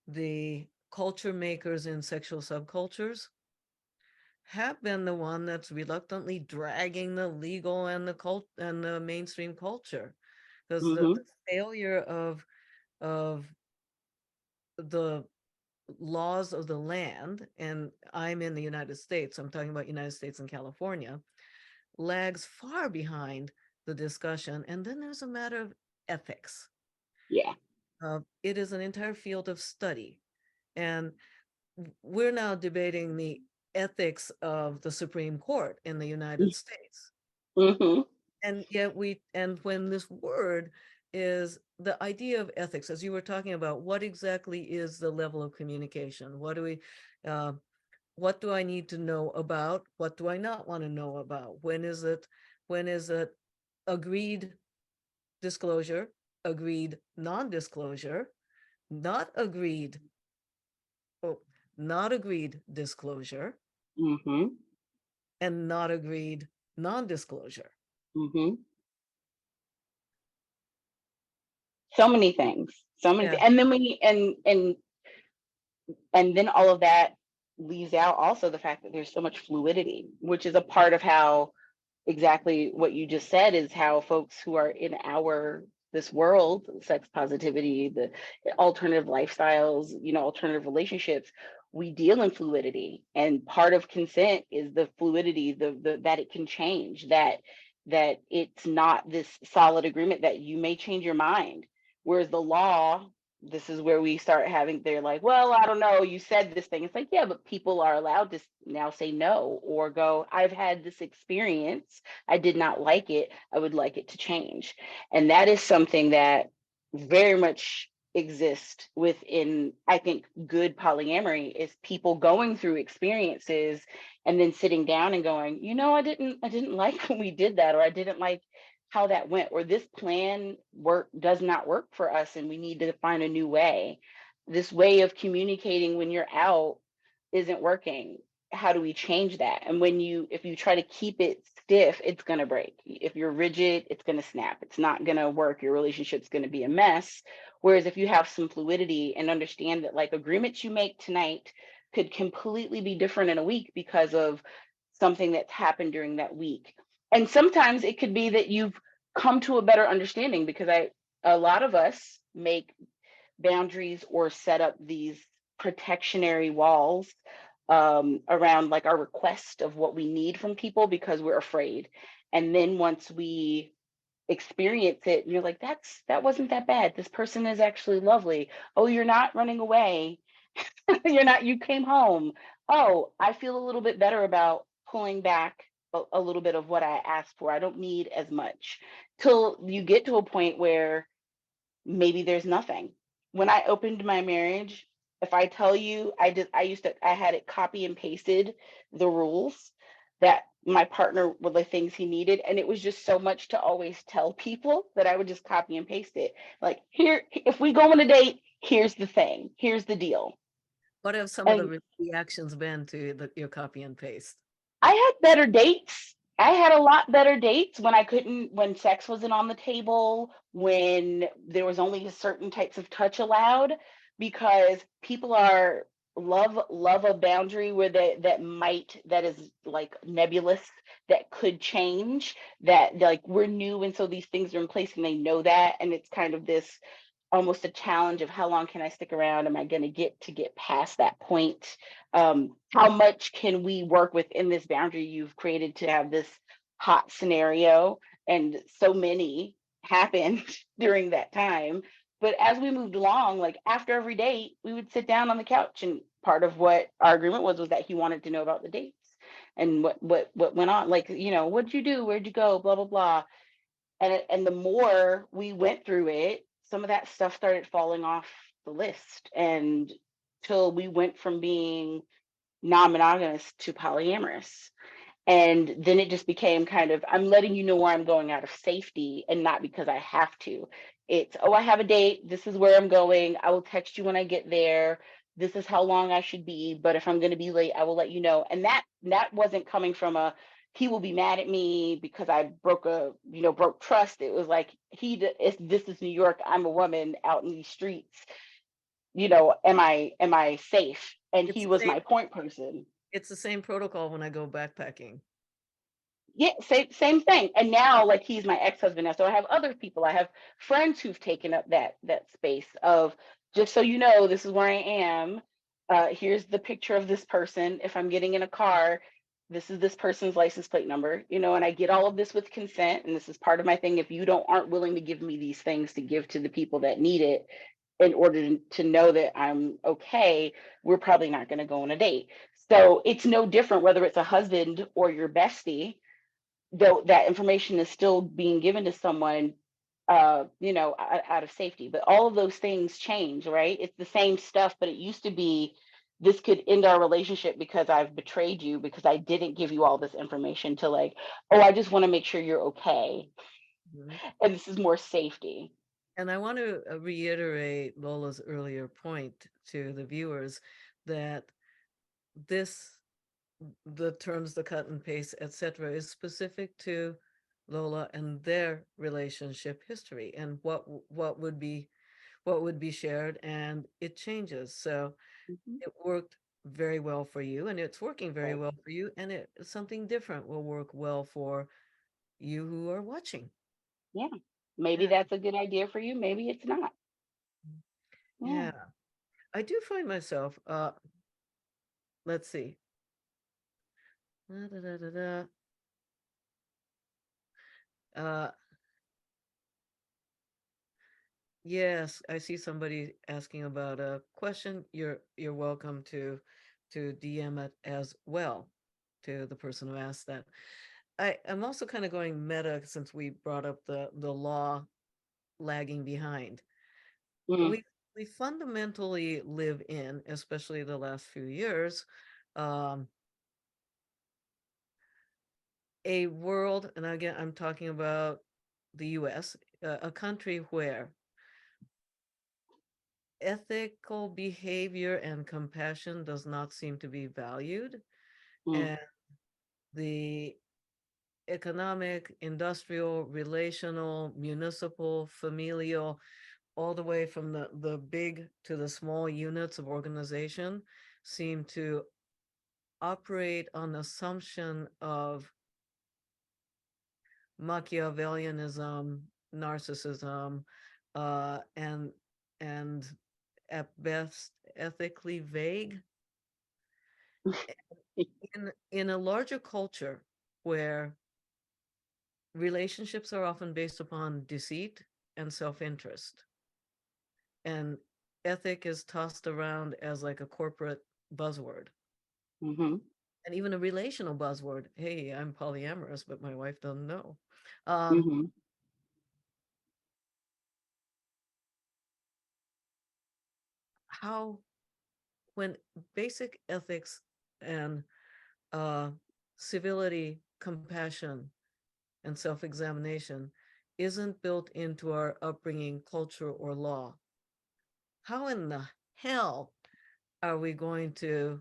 A: the culture makers in sexual subcultures have been the one that's reluctantly dragging the legal and the cult and the mainstream culture, because
B: Mm-hmm.
A: the failure of the laws of the land, and I'm in the United States, I'm talking about United States and California, lags far behind the discussion. And then there's a matter of ethics.
B: Yeah.
A: It is an entire field of study. And we're now debating the ethics of the Supreme Court in the United States.
B: Mm-hmm.
A: And yet and when this word is the idea of ethics, as you were talking about, what exactly is the level of communication? Uh, what do I need to know about? What do I not want to know about? When is it agreed disclosure, agreed non-disclosure, not agreed, oh, not agreed disclosure,
B: Mm-hmm.
A: and not agreed non-disclosure?
B: Hmm. So many things, so many
A: Yeah.
B: and then and then all of that leaves out also the fact that there's so much fluidity, which is a part of how exactly what you just said is how folks who are in our this world, sex positivity, the alternative lifestyles, alternative relationships, we deal in fluidity. And part of consent is the fluidity, the that it can change, that it's not this solid agreement that you may change your mind. Whereas the law, this is where we start having, they're like, well, I don't know, you said this thing. It's like, yeah, but people are allowed to now say no or go, I've had this experience, I did not like it, I would like it to change. And that is something that very much exists within, I think, good polyamory, is people going through experiences and then sitting down and going, I didn't like when we did that, or I didn't like how that went, or this plan does not work for us and we need to find a new way. This way of communicating when you're out isn't working. How do we change that? And if you try to keep it stiff, it's going to break. If you're rigid, it's going to snap. It's not going to work. Your relationship's going to be a mess. Whereas if you have some fluidity and understand that, like, agreements you make tonight could completely be different in a week because of something that's happened during that week. And sometimes it could be that you've come to a better understanding, because a lot of us make boundaries or set up these protectionary walls around, like, our request of what we need from people because we're afraid. And then once we experience it, you're like, that wasn't that bad. This person is actually lovely. Oh, you're not running away. You came home. Oh, I feel a little bit better about pulling back a little bit of what I asked for. I don't need as much, till you get to a point where maybe there's nothing. When I opened my marriage, if I tell you, I had it copy and pasted the rules that my partner were the things he needed. And it was just so much to always tell people that I would just copy and paste it. Like, here, if we go on a date, here's the thing, here's the deal.
A: What have some of
B: And
A: the reactions been to your copy and paste?
B: I had better dates. I had a lot better dates when sex wasn't on the table, when there was only certain types of touch allowed, because people are love a boundary where that is like nebulous, that could change, that, like, we're new and so these things are in place and they know that, and it's kind of this almost a challenge of how long can I stick around? Am I going to get past that point? How much can we work within this boundary you've created to have this hot scenario? And so many happened during that time. But as we moved along, like, after every date, we would sit down on the couch, and part of what our agreement was that he wanted to know about the dates and what went on. Like, what'd you do? Where'd you go? Blah blah blah. And the more we went through it, some of that stuff started falling off the list, and till we went from being non-monogamous to polyamorous. And then it just became kind of, I'm letting you know where I'm going out of safety and not because I have to. It's, oh, I have a date, this is where I'm going, I will text you when I get there, this is how long I should be, but if I'm going to be late, I will let you know. And that wasn't coming from a, he will be mad at me because I broke trust. It was like, this is New York, I'm a woman out in these streets, am I safe? And
A: It's
B: he
A: the
B: was
A: same,
B: my point person.
A: it's the same protocol when I go backpacking.
B: Yeah, same thing. And now, like, he's my ex-husband now. So I have other people. I have friends who've taken up that space of, just so you know, this is where I am. Here's the picture of this person. If I'm getting in a car, this is this person's license plate number, and I get all of this with consent. And this is part of my thing. If you aren't willing to give me these things to give to the people that need it in order to know that I'm okay, we're probably not going to go on a date. So it's no different whether it's a husband or your bestie, though that information is still being given to someone, out of safety. But all of those things change, right? It's the same stuff, but it used to be, this could end our relationship because I've betrayed you, because I didn't give you all this information, to, like, oh, I just want to make sure you're okay.
A: Mhm.
B: And this is more safety.
A: And I want to reiterate Lola's earlier point to the viewers that this, the terms, the cut and paste, etc., is specific to Lola, and their relationship history and what would be shared, and it changes. So
B: Mhm.
A: it worked very well for you, and it's working very
B: Right.
A: well for you, and something different will work well for you who are watching.
B: Yeah. Maybe
A: Yeah.
B: that's a good idea for you. Maybe it's not. Yeah.
A: Yeah. I do find myself, let's see. Da, da, da, da, da. Uh, yes, I see somebody asking about a question. You're welcome to DM it as well to the person who asked that. I'm also kind of going meta since we brought up the law lagging behind.
B: Mm,
A: We fundamentally live in, especially the last few years, um, a world, and again, I'm talking about the US, a country where ethical behavior and compassion does not seem to be valued,
B: mm,
A: and the economic, industrial, relational, municipal, familial, all the way from the big to the small units of organization seem to operate on assumption of Machiavellianism, narcissism, and and at best ethically vague in a larger culture where relationships are often based upon deceit and self-interest, and ethic is tossed around as like a corporate buzzword,
B: mm-hmm,
A: and even a relational buzzword. Hey, I'm polyamorous, but my wife doesn't know. um
B: mm-hmm.
A: how when basic ethics and uh civility, compassion, and self-examination isn't built into our upbringing, culture, or law, how in the hell are we going to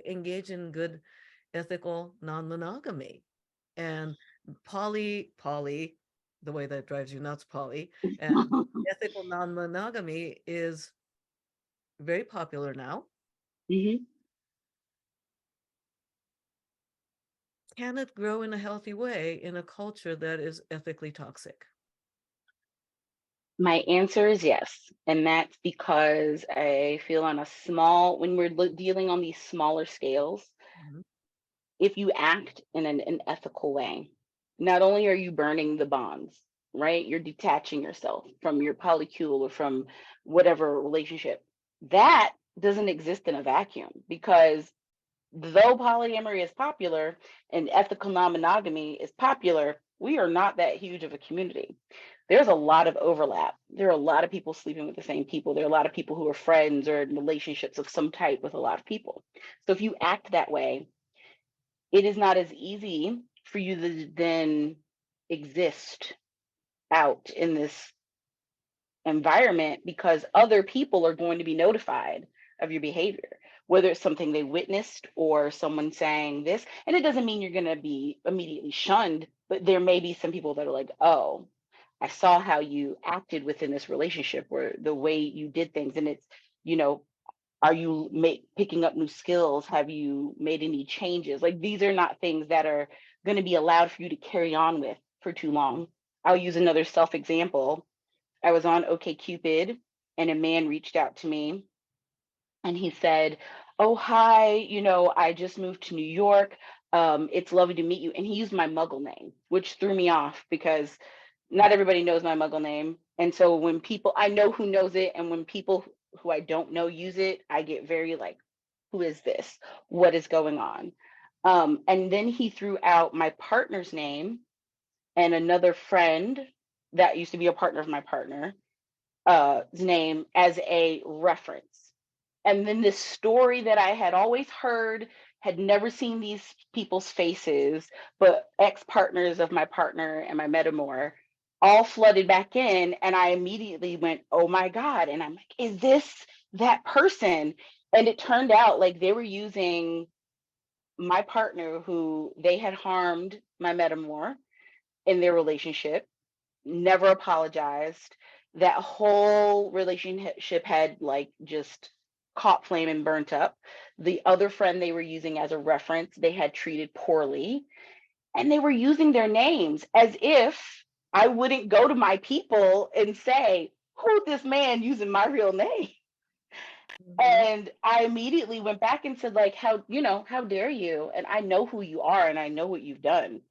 A: engage in good ethical non-monogamy and poly, the way that drives you nuts, poly, and ethical non-monogamy is very popular now.
B: Hmm.
A: Can it grow in a healthy way in a culture that is ethically toxic?
B: My answer is yes. And that's because I feel on a small, when we're dealing on these smaller scales,
A: Mhm.
B: if you act in an ethical way, not only are you burning the bonds, right? You're detaching yourself from your polycule or from whatever relationship. That doesn't exist in a vacuum because though polyamory is popular and ethical non-monogamy is popular, we are not that huge of a community. There's a lot of overlap. There are a lot of people sleeping with the same people. There are a lot of people who are friends or in relationships of some type with a lot of people. So if you act that way, it is not as easy for you to then exist out in this environment because other people are going to be notified of your behavior, whether it's something they witnessed or someone saying this. And it doesn't mean you're going to be immediately shunned, but there may be some people that are like, oh, I saw how you acted within this relationship or the way you did things. And it's, you know, are you picking up new skills? Have you made any changes? Like these are not things that are going to be allowed for you to carry on with for too long. I'll use another self example. I was on OkCupid and a man reached out to me and he said, "Oh, hi, I just moved to New York. It's lovely to meet you." And he used my muggle name, which threw me off because not everybody knows my muggle name. And so when people, I know who knows it, and when people who I don't know use it, I get very like, who is this? What is going on? And then he threw out my partner's name and another friend that used to be a partner of my partner name as a reference. And then this story that I had always heard, had never seen these people's faces, but ex partners of my partner and my metamor all flooded back in. And I immediately went, oh my God. And I'm like, is this that person? And it turned out like they were using my partner, who they had harmed my metamor in their relationship, never apologized. That whole relationship had like just caught flame and burnt up. The other friend they were using as a reference, they had treated poorly, and they were using their names as if I wouldn't go to my people and say, who this man using my real name?
A: Mhm.
B: And I immediately went back and said, like, how, how dare you? And I know who you are and I know what you've done.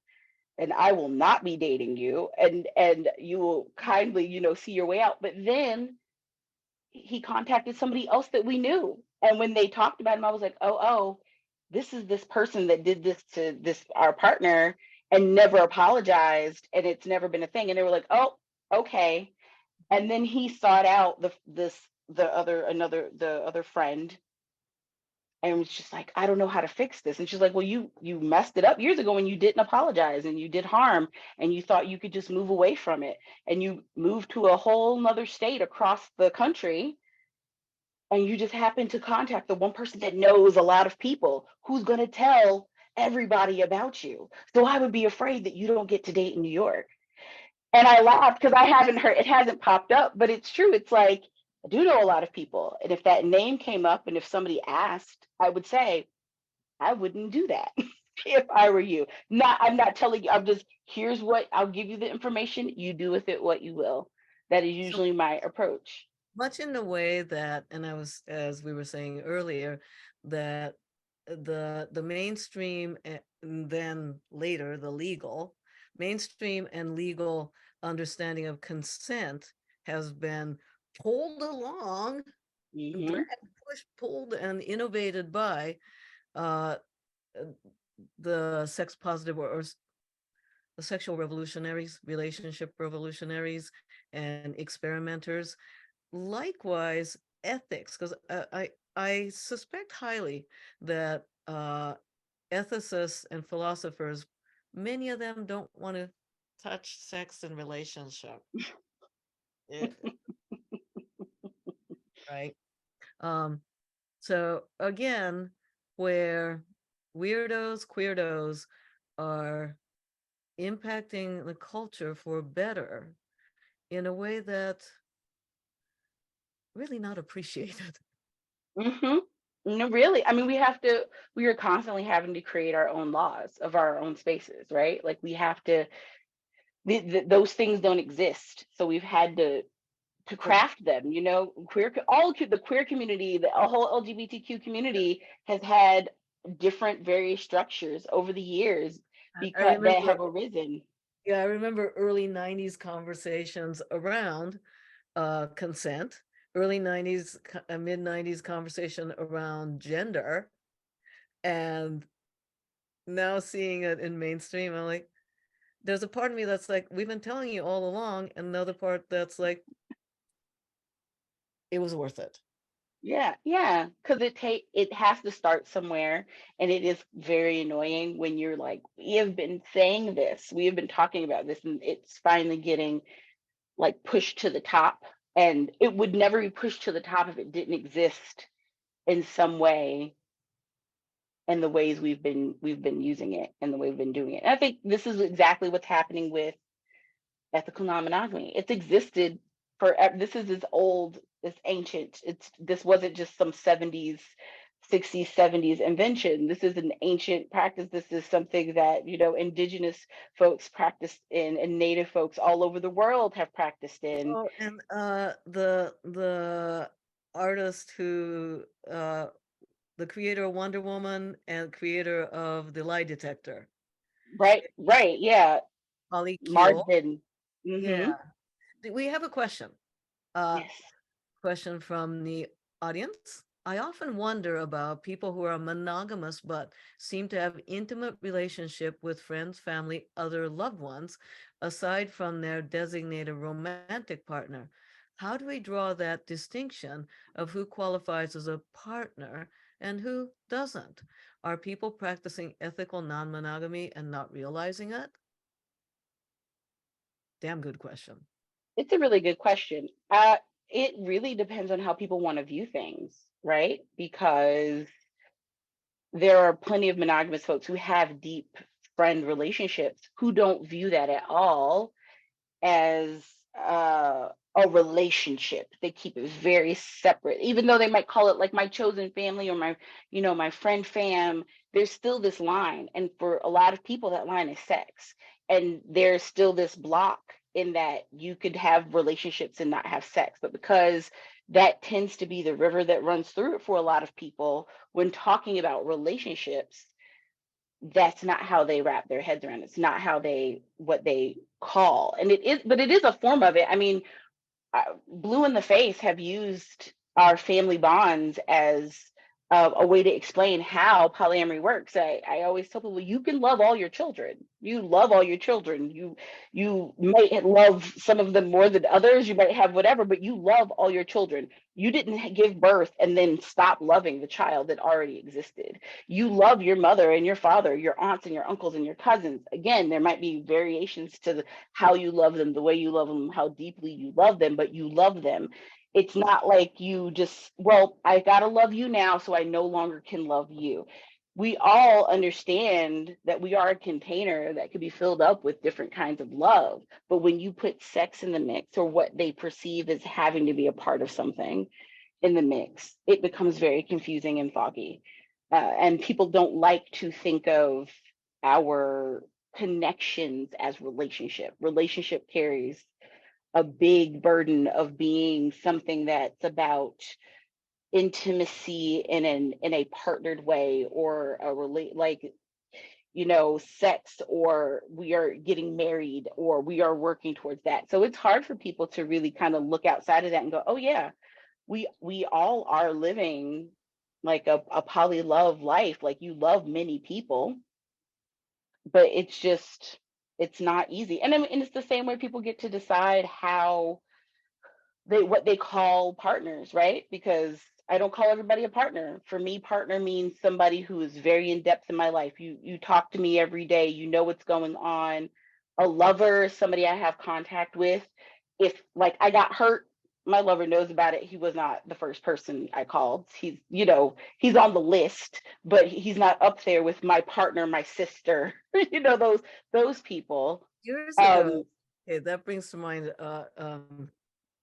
B: And I will not be dating you. And you will kindly, see your way out. But then he contacted somebody else that we knew. And when they talked about him, I was like, oh, this is this person that did this to this our partner and never apologized, and it's never been a thing. And they were like, oh, okay. And then he sought out the other friend, and was just like, I don't know how to fix this. And she's like, well, you messed it up years ago when you didn't apologize and you did harm and you thought you could just move away from it, and you moved to a whole nother state across the country, and you just happen to contact the one person that knows a lot of people who's going to tell everybody about you. So I would be afraid that you don't get to date in New York. And I laughed because I haven't heard, it hasn't popped up, but it's true. It's like, I do know a lot of people. And if that name came up and if somebody asked, I would say, I wouldn't do that if I were you. Not, I'm not telling you, I'm just, here's what, I'll give you the information. You do with it what you will. That is
A: So
B: usually my approach.
A: much in the way that, and I was, as we were saying earlier, that the mainstream and then later the legal, mainstream and legal understanding of consent has been pulled along,
B: Hmm.
A: dragged, pushed, pulled, and innovated by uh, the sex positive or the sexual revolutionaries, relationship revolutionaries, and experimenters. Likewise, ethics, because I suspect highly that ethicists and philosophers, many of them don't want to touch sex and relationship, eh, right? Um, so again, where weirdos, queerdos are impacting the culture for better in a way that really not appreciated.
B: Hmm. No, really. I mean, we are constantly having to create our own laws of our own spaces, right? Like we have to, those things don't exist. So we've had to
A: But
B: craft them, the queer community, the whole LGBTQ community has had different various structures over the years
A: I
B: because that
A: remember,
B: have arisen.
A: yeah, I remember early 90s conversations around consent, early 90s, mid 90s conversation around gender, and now seeing it in mainstream, I'm like, there's a part of me that's like, we've been telling you all along, and another part that's like, it was worth it.
B: Yeah, yeah, because it has to start somewhere, and it is very annoying when you're like, we have been saying this, we have been talking about this, and it's finally getting like pushed to the top, and it would never be pushed to the top if it didn't exist in some way, and the ways we've been using it and the way we've been doing it. And I think this is exactly what's happening with ethical non-monogamy. It's existed for this is as old, as ancient. This wasn't just some 70s, 60s, 70s invention. This is an ancient practice. This is something that, indigenous folks practiced in, and native folks all over the world have practiced in.
A: Oh, and the artist who the creator of Wonder Woman and creator of the lie detector,
B: Right, right, yeah.
A: Polly.
B: Margin.
A: Yeah.
B: Mm-hmm.
A: We have a question. Uh,
B: Yes.
A: question from the audience. I often wonder about people who are monogamous but seem to have intimate relationship with friends, family, other loved ones, aside from their designated romantic partner. How do we draw that distinction of who qualifies as a partner and who doesn't? Are people practicing ethical non-monogamy and not realizing it? Damn good question.
B: It's a really good question. It really depends on how people want to view things, right? Because there are plenty of monogamous folks who have deep friend relationships who don't view that at all as a relationship. They keep it very separate, even though they might call it like my chosen family or my, my friend fam. There's still this line, and for a lot of people, that line is sex. And there's still this block in that you could have relationships and not have sex, but because that tends to be the river that runs through it for a lot of people when talking about relationships, that's not how they wrap their heads around it. It's not how what they call. And it is, but it is a form of it. I mean, Blue in the Face have used our family bonds as a way to explain how polyamory works. I always tell people, you can love all your children. You love all your children. You might love some of them more than others. You might have whatever, but you love all your children. You didn't give birth and then stop loving the child that already existed. You love your mother and your father, your aunts and your uncles and your cousins. Again, there might be variations to how you love them, the way you love them, how deeply you love them, but you love them. It's not like you just, well, I gotta love you now, so I no longer can love you. We all understand that we are a container that could be filled up with different kinds of love. But when you put sex in the mix, or what they perceive as having to be a part of something in the mix, it becomes very confusing and foggy. And people don't like to think of our connections as relationship. Relationship carries a big burden of being something that's about intimacy in a partnered way, or a relate, like, sex, or we are getting married, or we are working towards that. So it's hard for people to really kind of look outside of that and go, oh yeah, we all are living like a poly love life. Like, you love many people, but it's not easy. And I mean, and it's the same way people get to decide how what they call partners, right? Because I don't call everybody a partner. For me, partner means somebody who is very in depth in my life. You talk to me every day, you know what's going on. A lover is somebody I have contact with. If, like, I got hurt, my lover knows about it. He was not the first person I called. He's on the list, but he's not up there with my partner, my sister, those people.
A: Years
B: Um,
A: ago, okay, that brings to mind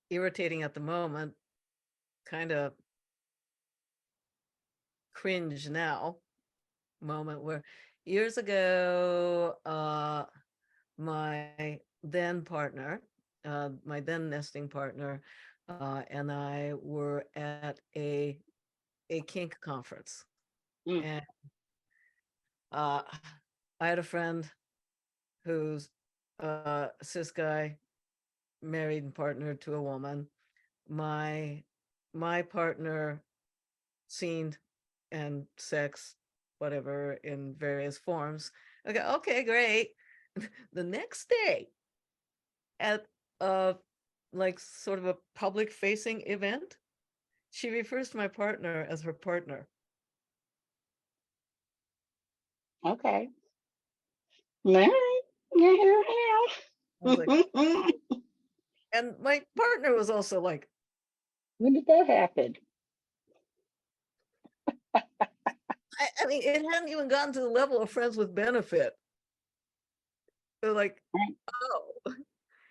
A: irritating at the moment, kind of cringe now, moment where years ago, my then partner, my then nesting partner, and I were at a kink conference.
B: mm,
A: And I had a friend who's a cis guy, married and partnered to a woman. My partner seen and sex, whatever, in various forms. Okay, great. The next day, at like sort of a public facing event, she refers to my partner as her partner.
B: okay. All right.
A: I was like, and my partner was also like,
B: When did that happen?
A: I mean, it hadn't even gotten to the level of friends with benefit. They're like,
B: Right.
A: oh,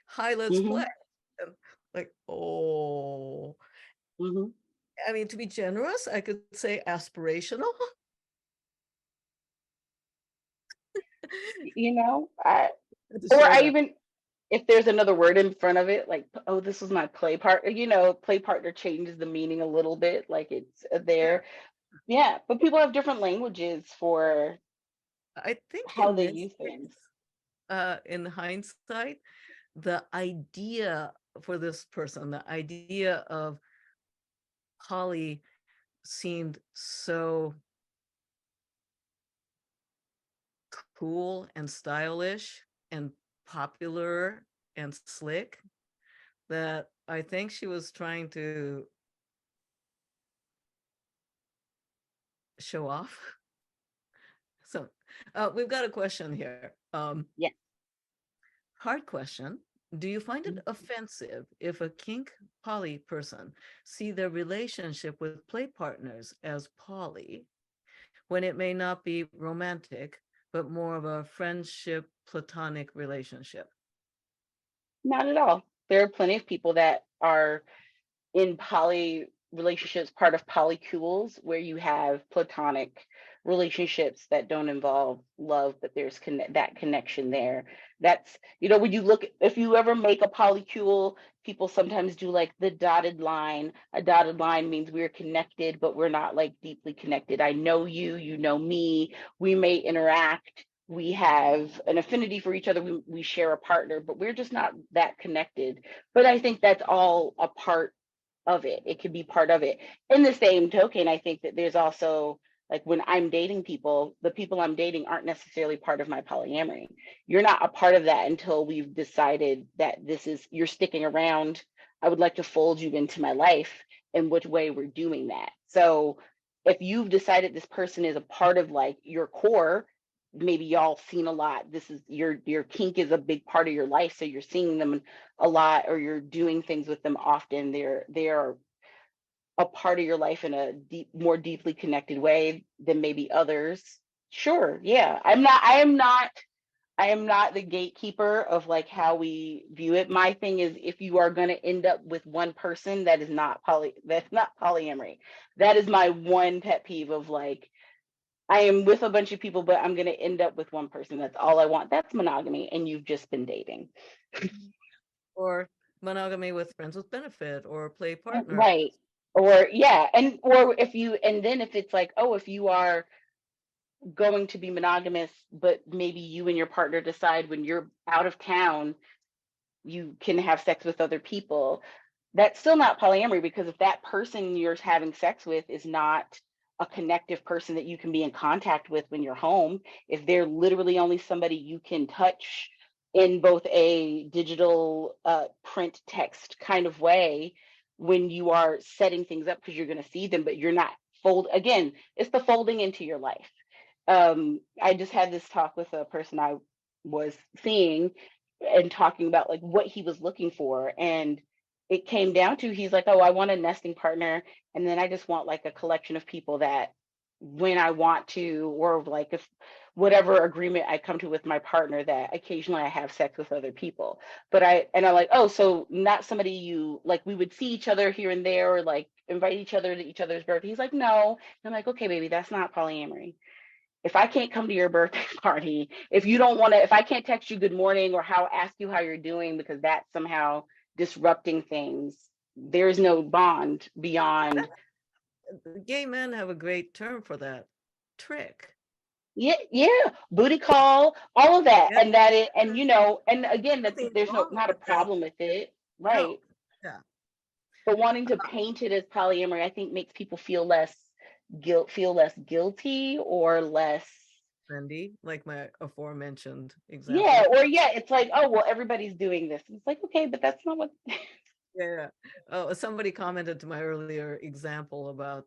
A: hi, let's play.
B: Mm-hmm.
A: And like, oh,
B: Mm-hmm.
A: I mean, to be generous, I could say aspirational. To
B: Or
A: share
B: I
A: that.
B: even, if there's another word in front of it, like, oh, this was my play part, play partner changes the meaning a little bit, like it's
A: Yeah.
B: there. Yeah, but people have different languages for
A: I think
B: how
A: in
B: they
A: this
B: use things.
A: case, in hindsight, the idea for this person, the idea of poly seemed so cool and stylish and popular and slick that I think she was trying to show off. So we've got a question here.
B: Yeah.
A: Hard question. Do you find it offensive if a kink poly person see their relationship with play partners as poly, when it may not be romantic, but more of a friendship, platonic relationship?
B: Not at all. There are plenty of people that are in poly relationships, part of polycules, where you have platonic relationships that don't involve love, but there's that connection there. That's, when you look, if you ever make a polycule, people sometimes do like the dotted line. A dotted line means we're connected, but we're not like deeply connected. I know you, you know me, we may interact. We have an affinity for each other. We share a partner, but we're just not that connected. But I think that's all a part of it. It could be part of it. In the same token, I think that there's also, like, when I'm dating people, the people I'm dating aren't necessarily part of my polyamory. You're not a part of that until we've decided that you're sticking around. I would like to fold you into my life, in which way we're doing that. So if you've decided this person is a part of like your core, maybe y'all seen a lot. This is your kink is a big part of your life, so you're seeing them a lot, or you're doing things with them often. They're a part of your life in a more deeply connected way than maybe others. Sure, yeah. I am not the gatekeeper of like how we view it. My thing is, if you are going to end up with one person, that's not polyamory. That is my one pet peeve of like, I am with a bunch of people, but I'm going to end up with one person. That's all I want. That's monogamy, and you've just been dating.
A: Or monogamy with friends with benefit or play partner?
B: Right. Or yeah, and then if it's like, oh, if you are going to be monogamous, but maybe you and your partner decide when you're out of town, you can have sex with other people, that's still not polyamory, because if that person you're having sex with is not a connective person that you can be in contact with when you're home, if they're literally only somebody you can touch in both a digital print text kind of way when you are setting things up because you're going to see them, but you're not again, it's the folding into your life. I just had this talk with a person I was seeing and talking about like what he was looking for. And it came down to, he's like, oh, I want a nesting partner. And then I just want like a collection of people that when I want to, or like if whatever agreement I come to with my partner, that occasionally I have sex with other people. I'm like, oh, so not somebody you like, we would see each other here and there, or like invite each other to each other's birthday. He's like, no. And I'm like, okay, baby, that's not polyamory. If I can't come to your birthday party, if you don't want to, if I can't text you good morning or ask you how you're doing because that's somehow disrupting things, there's no bond beyond.
A: Gay men have a great term for that. Trick.
B: Yeah, yeah, booty call, all of that,
A: Yeah,
B: and and again,
A: nothing
B: there's
A: wrong
B: not a
A: with that.
B: problem with it,
A: No.
B: right?
A: Yeah.
B: But wanting to paint it as polyamory, I think makes people feel less guilty or less.
A: Trendy, like my aforementioned
B: Yeah,
A: example.
B: or yeah, it's like, oh well, everybody's doing this. It's like, okay, but that's not what.
A: Yeah. Oh, somebody commented to my earlier example about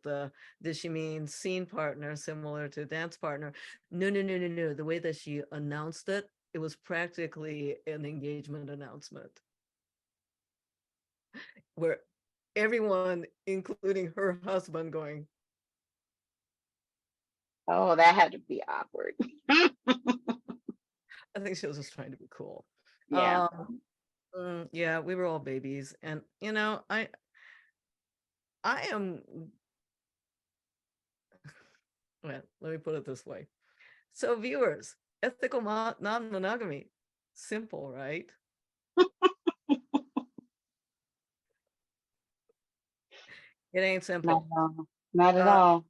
A: did she mean scene partner similar to dance partner? No, no, no, no, no. The way that she announced it, it was practically an engagement announcement where everyone, including her husband, going,
B: Oh, that had to be awkward.
A: I think she was just trying to be cool.
B: Yeah.
A: Yeah, we were all babies. And I am, well, let me put it this way. So viewers, ethical non-monogamy, simple, right? It ain't
B: Not
A: simple.
B: at all. Not at
A: Uh,
B: all.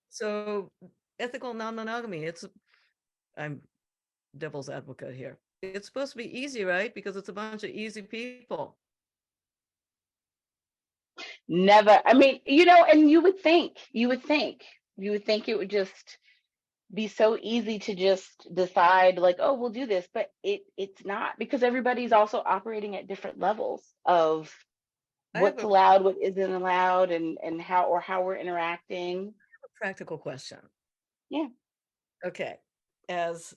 A: so ethical non-monogamy, I'm devil's advocate here. It's supposed to be easy, right? Because it's a bunch of easy people.
B: Never. I mean, and you would think it would just be so easy to just decide like, oh, we'll do this, but it's not, because everybody's also operating at different levels of
A: I have
B: what's
A: a
B: allowed, what isn't allowed, and how we're interacting.
A: practical question.
B: Yeah.
A: Okay. As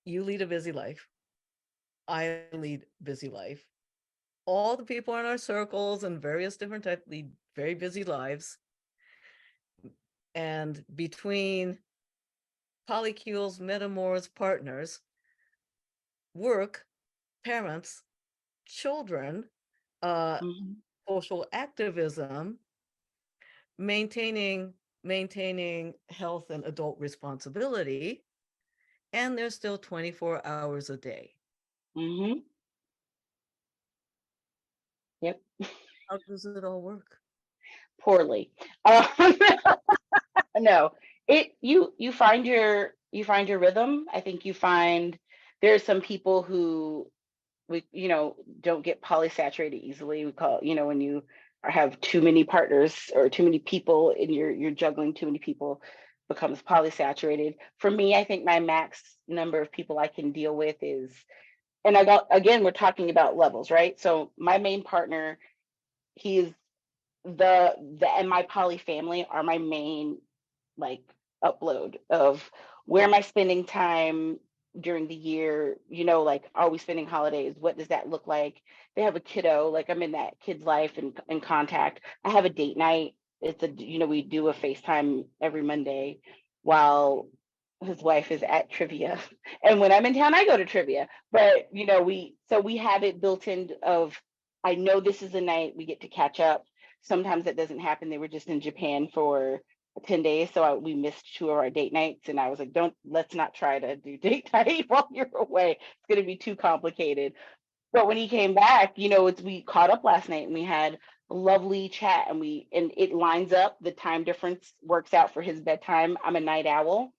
A: you lead a busy life, I lead busy life. All the people in our circles and various different types lead very busy lives. And between polycules, metamors, partners, work, parents, children, social activism, maintaining health and adult responsibility, and there's still 24 hours a day.
B: Yep.
A: How does it all work?
B: Poorly. No, you find your rhythm. I think you find there's some people who don't get polysaturated easily. We call, when you have too many partners or too many people and you're juggling too many people, becomes polysaturated. For me, I think my max number of people I can deal with is, and I got, again, we're talking about levels, right? So my main partner, he's and my poly family are my main like upload of where am I spending time during the year, like are we spending holidays? What does that look like? They have a kiddo, like I'm in that kid's life and in contact. I have a date night. We do a FaceTime every Monday while his wife is at trivia. And when I'm in town, I go to trivia. But we have it built in of I know this is a night we get to catch up. Sometimes that doesn't happen. They were just in Japan for 10 days. So we missed 2 of our date nights. And I was like, let's not try to do date night while you're away. It's going to be too complicated. But when he came back, we caught up last night and we had a lovely chat and it lines up. The time difference works out for his bedtime. I'm a night owl.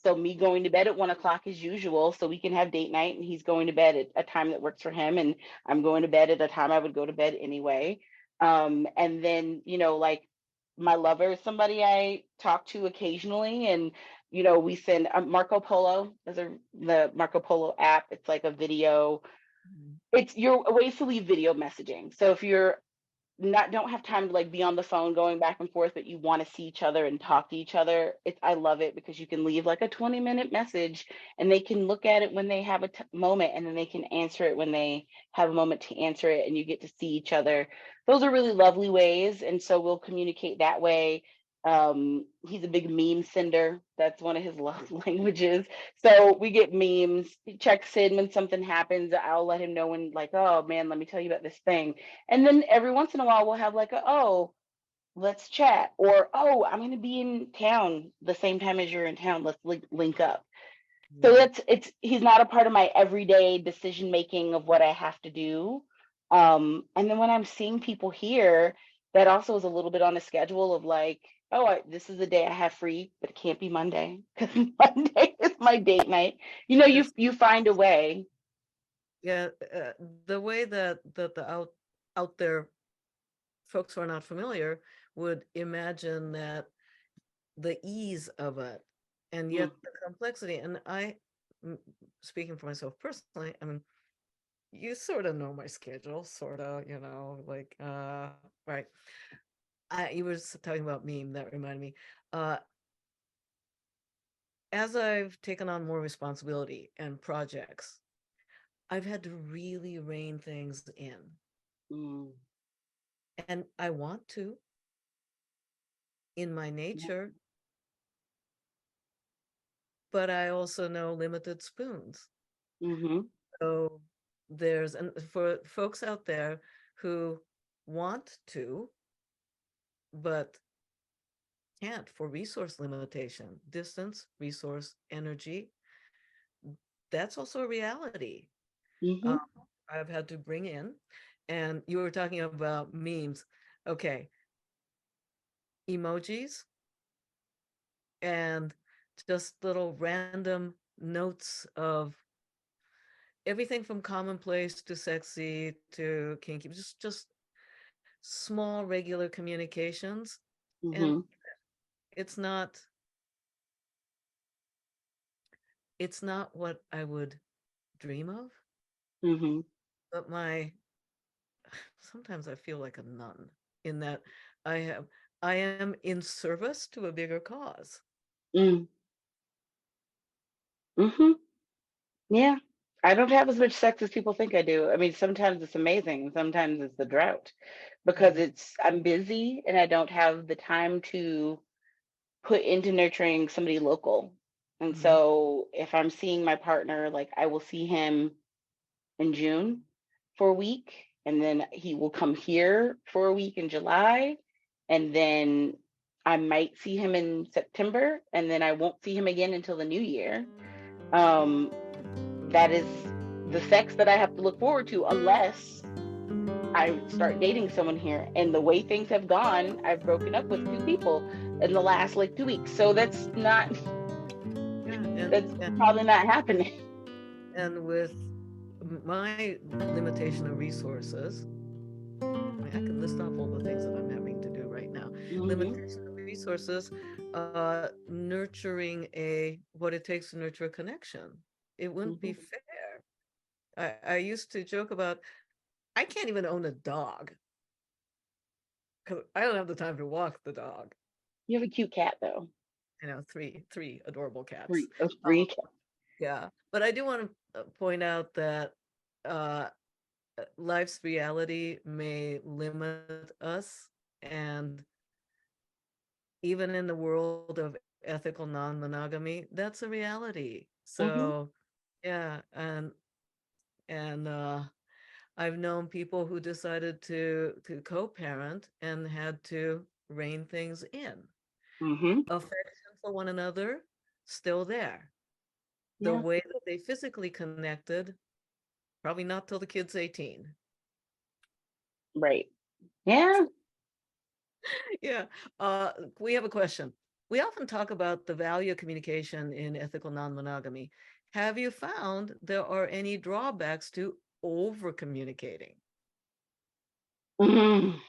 B: So me going to bed at 1 o'clock as usual, so we can have date night and he's going to bed at a time that works for him. And I'm going to bed at a time I would go to bed anyway. And then, like my lover is somebody I talk to occasionally, and we send Marco Polo. The Marco Polo app. It's like a video. It's your ways to leave video messaging. So if you're don't have time to like be on the phone going back and forth, but you want to see each other and talk to each other, I love it because you can leave like a 20-minute message and they can look at it when they have a moment, and then they can answer it when they have a moment to answer it, and you get to see each other. Those are really lovely ways, and so we'll communicate that way. He's a big meme sender. That's one of his love languages. So we get memes. He checks in when something happens. I'll let him know when, like, oh man, let me tell you about this thing. And then every once in a while we'll have like oh, let's chat, or oh, I'm going to be in town the same time as you're in town, let's link up. So he's not a part of my everyday decision making of what I have to do. And then when I'm seeing people here, that also is a little bit on a schedule of like, oh, this is the day I have free, but it can't be Monday because Monday is my date night. You find a way.
A: Yeah, the way that the out there folks who are not familiar would imagine that the ease of it, and yet the complexity. And speaking for myself personally, I mean, you sort of know my schedule, sort of, like, right. You were talking about meme, that reminded me. As I've taken on more responsibility and projects, I've had to really rein things in. And I want to, in my nature, but I also know limited spoons. So and for folks out there who want to, but can't for resource limitation, distance, resource, energy, that's also a reality. I've had to bring in. And you were talking about memes. Okay. Emojis and just little random notes of everything from commonplace to sexy to kinky, just small regular communications. And it's not what I would dream of, but sometimes I feel like a nun in that I am in service to a bigger cause.
B: Yeah. I don't have as much sex as people think I do. I mean, sometimes it's amazing. Sometimes it's the drought because I'm busy and I don't have the time to put into nurturing somebody local. And
A: Mhm.
B: so if I'm seeing my partner, like I will see him in June for a week, and then he will come here for a week in July, and then I might see him in September, and then I won't see him again until the new year. Um, that is the sex that I have to look forward to, unless I start dating someone here. And the way things have gone, I've broken up with 2 people in the last like 2 weeks. So
A: Yeah,
B: that's probably not happening.
A: and with my limitation of resources, I mean, I could list off all the things that I'm having to do right now.
B: Hmm.
A: Limitation of resources, nurturing what it takes to nurture a connection. It wouldn't be
B: Hmm.
A: fair. I used to joke about, I can't even own a dog because I don't have the time to walk the dog.
B: You have a cute cat though.
A: Three adorable cats.
B: Three, oh,
A: Um,
B: three cats.
A: yeah, but I do want to point out that uh, life's reality may limit us, and even in the world of ethical non-monogamy, that's a reality.
B: Hmm.
A: So, yeah, and I've known people who decided to co-parent and had to rein things in.
B: Hmm.
A: Affection for one another, still there. The
B: Yeah.
A: way that they physically connected, probably not till the kid's 18.
B: Right. Yeah.
A: Yeah. We have a question. We often talk about the value of communication in ethical non-monogamy. Have you found there are any drawbacks to over communicating?
B: Mhm.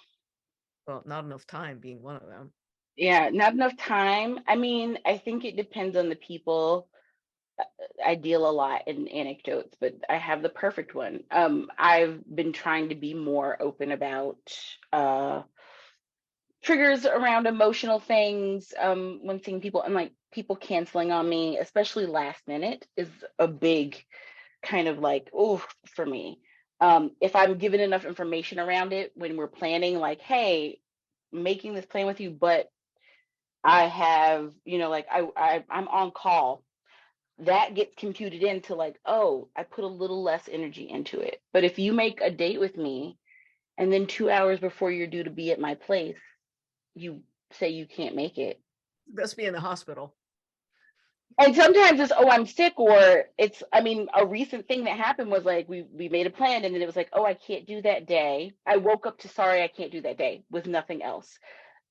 A: Well, not enough time being one of them.
B: Yeah, not enough time. I mean, I think it depends on the people. I deal a lot in anecdotes, but I have the perfect one. I've been trying to be more open about uh triggers around emotional things, when seeing people, and like people canceling on me, especially last minute, is a big kind of like, oh, for me. If I'm given enough information around it when we're planning, like, hey, making this plan with you, but I have, like I'm on call. That gets computed into like, oh, I put a little less energy into it. But if you make a date with me and then 2 hours before you're due to be at my place, you say you can't make it.
A: Best be in the hospital.
B: And sometimes it's, oh, I'm sick, or it's, I mean, a recent thing that happened was like we made a plan and then it was like, oh, I can't do that day. I woke up to sorry, I can't do that day with nothing else.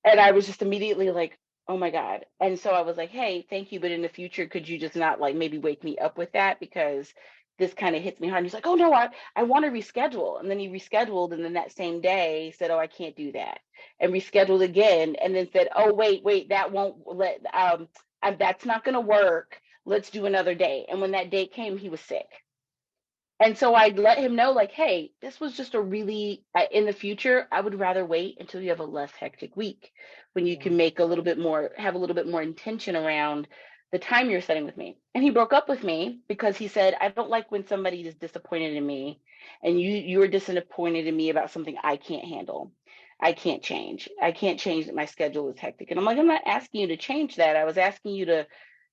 B: And I was just immediately like, oh my God. And so I was like, hey, thank you. But in the future, could you just not like maybe wake me up with that? Because this kind of hits me hard. And he's like, oh no, I want to reschedule. And then he rescheduled. And then that same day said, oh, I can't do that. And rescheduled again. And then said, oh, wait, that won't that's not going to work. Let's do another day. And when that date came, he was sick. And so I let him know, like, hey, this was just a really, in the future, I would rather wait until you have a less hectic week when you
A: Yeah.
B: can make a little bit more, have a little bit more intention around the time you're setting with me. And he broke up with me because he said, I don't like when somebody is disappointed in me and you're disappointed in me about something I can't handle. I can't change. I can't change that my schedule is hectic. And I'm like, I'm not asking you to change that. I was asking you to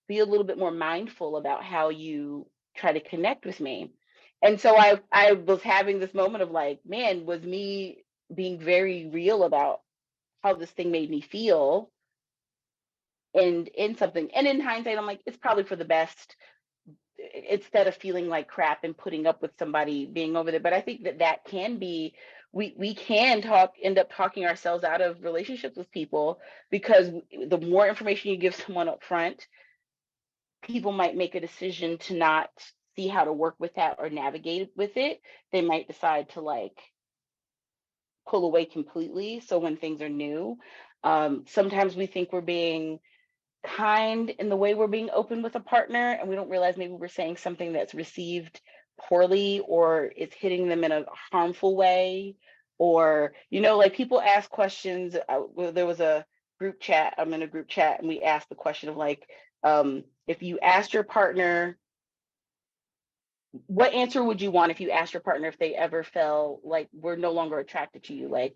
B: be a little bit more mindful about how you try to connect with me. And so I was having this moment of like, man, was me being very real about how this thing made me feel and in something. And in hindsight, I'm like, it's probably for the best, instead of feeling like crap and putting up with somebody being over there. But I think that that can be, we can end up talking ourselves out of relationships with people, because the more information you give someone up front, people might make a decision to not see how to work with that or navigate with it. They might decide to like pull away completely. So when things are new, sometimes we think we're being kind in the way we're being open with a partner, and we don't realize maybe we're saying something that's received poorly or it's hitting them in a harmful way. Or, like people ask questions. There was a group chat, I'm in a group chat, and we asked the question of like, if you asked your partner, what answer would you want if you asked your partner if they ever felt like we're no longer attracted to you? Like,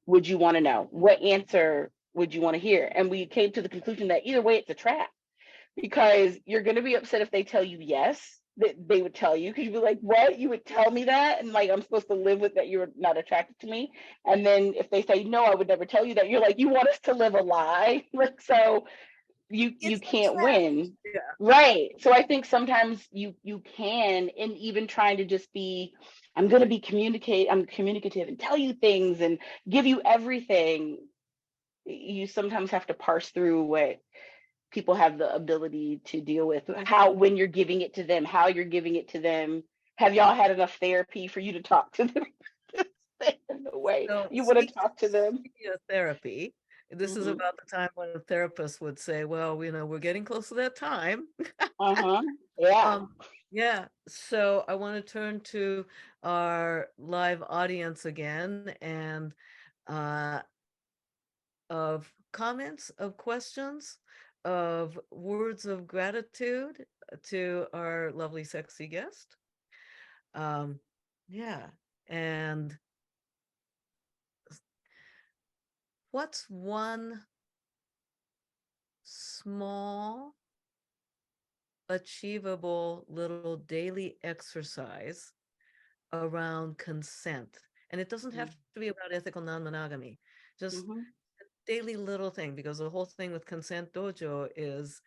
B: would you want to know? What answer would you want to hear? And we came to the conclusion that either way, it's a trap, because you're going to be upset if they tell you yes, that they would tell you, because you'd be like, what? You would tell me that? And like, I'm supposed to live with that you're not attracted to me. And then if they say, no, I would never tell you that, you're like, you want us to live a lie? Like, so you
A: It's a
B: can't
A: trap.
B: win.
A: Yeah.
B: Right. So I think sometimes you can, and even trying to just be, I'm going to be I'm communicative and tell you things and give you everything. You sometimes have to parse through what people have the ability to deal with, how, when you're giving it to them, how you're giving it to them. Have y'all had enough therapy for you to talk to them in the way
A: So
B: you want to talk to them?
A: speaking of therapy, this is
B: Hmm.
A: about the time when a therapist would say, well, we're getting close to that time.
B: Uh-huh. Yeah.
A: Um, yeah, so I want to turn to our live audience again, and uh, of comments, of questions, of words of gratitude to our lovely, sexy guest. Um, yeah, and what's one small, achievable little daily exercise around consent? And it doesn't have to be about ethical non-monogamy, just
B: Mm-hmm.
A: daily little thing, because the whole thing with Consent Dojo is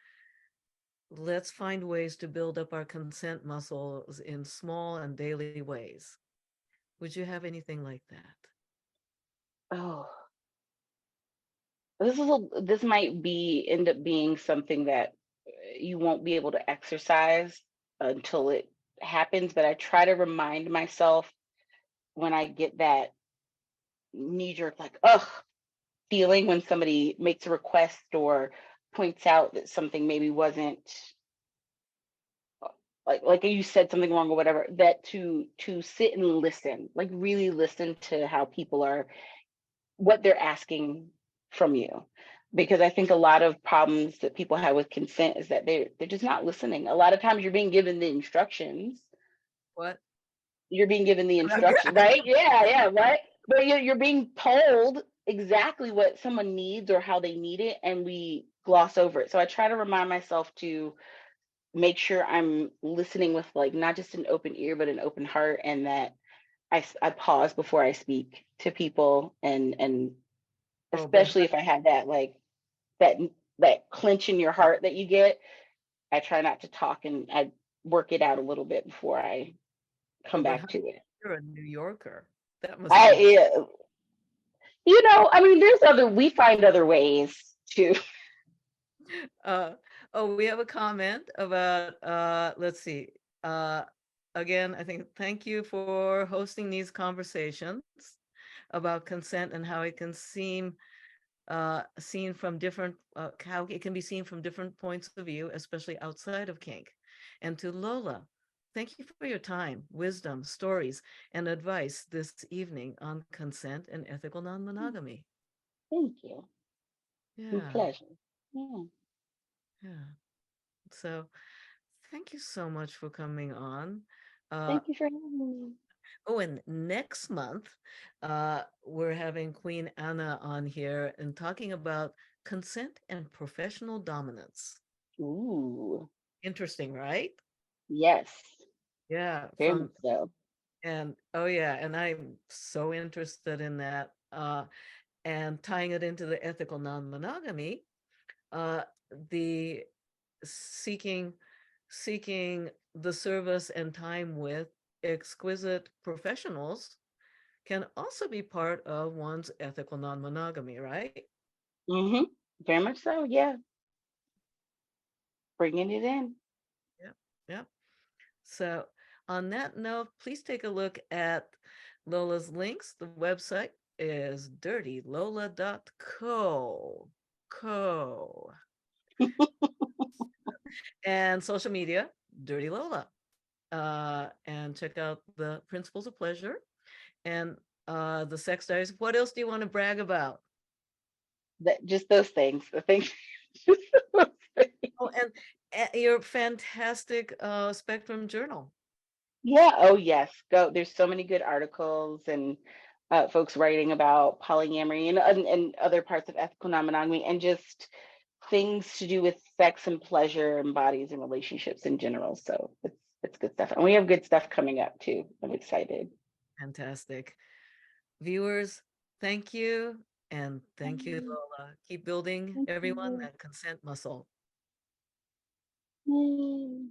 A: let's find ways to build up our consent muscles in small and daily ways. Would you have anything like that?
B: Oh, this might be end up being something that you won't be able to exercise until it happens, but I try to remind myself when I get that knee jerk, like, ugh, feeling when somebody makes a request or points out that something maybe wasn't like you said something wrong or whatever, that to sit and listen, like really listen to how people are, what they're asking from you. Because I think a lot of problems that people have with consent is that they're just not listening. A lot of times you're being given the instructions,
A: What?
B: right? Yeah, right. But you're being told exactly what someone needs or how they need it, and we gloss over it. So I try to remind myself to make sure I'm listening with, like, not just an open ear but an open heart, and that I pause before I speak to people, and
A: Oh, but
B: especially if I have that, like, that that clench in your heart that you get. I try not to talk, and I work it out a little bit before I come
A: oh, but
B: back
A: honey,
B: to it.
A: you're a New Yorker. That must
B: I
A: be hard.
B: Yeah, I mean, we find other ways to.
A: Uh, oh, we have a comment about, let's see. Uh, Again, I think thank you for hosting these conversations about consent and how it can seen from different, how it can be seen from different points of view, especially outside of kink. And to Lola, thank you for your time, wisdom, stories, and advice this evening on consent and ethical non-monogamy.
B: Thank you. My
A: Yeah,
B: pleasure. Yeah.
A: yeah. So thank you so much for coming on. Uh,
B: Thank you for having me.
A: oh, and next month, we're having Queen Anna on here and talking about consent and professional dominance.
B: Ooh,
A: Interesting, right?
B: yes,
A: Yeah,
B: very much so.
A: and oh yeah, and I'm so interested in that. And tying it into the ethical non-monogamy, uh, the seeking seeking the service and time with exquisite professionals can also be part of one's ethical non-monogamy, right?
B: Hmm. Very much so. Yeah, bringing it in.
A: Yeah, yeah. So on that note, please take a look at Lola's links. The website is dirtylola.co. Co. And social media, Dirty Lola. And check out the Principles of Pleasure and the Sex Diaries. What else do you want to brag about?
B: That just those things. The things.
A: Oh, and your fantastic Spectrum Journal.
B: Yeah. Oh, yes. Go. There's so many good articles, and folks writing about polyamory and other parts of ethical non-monogamy, and just things to do with sex and pleasure and bodies and relationships in general. So it's good stuff. And we have good stuff coming up too. I'm excited.
A: Fantastic. Viewers, thank you. And thank you, Lola. Keep building,
B: Thank
A: everyone,
B: you.
A: that consent muscle.
B: Yay.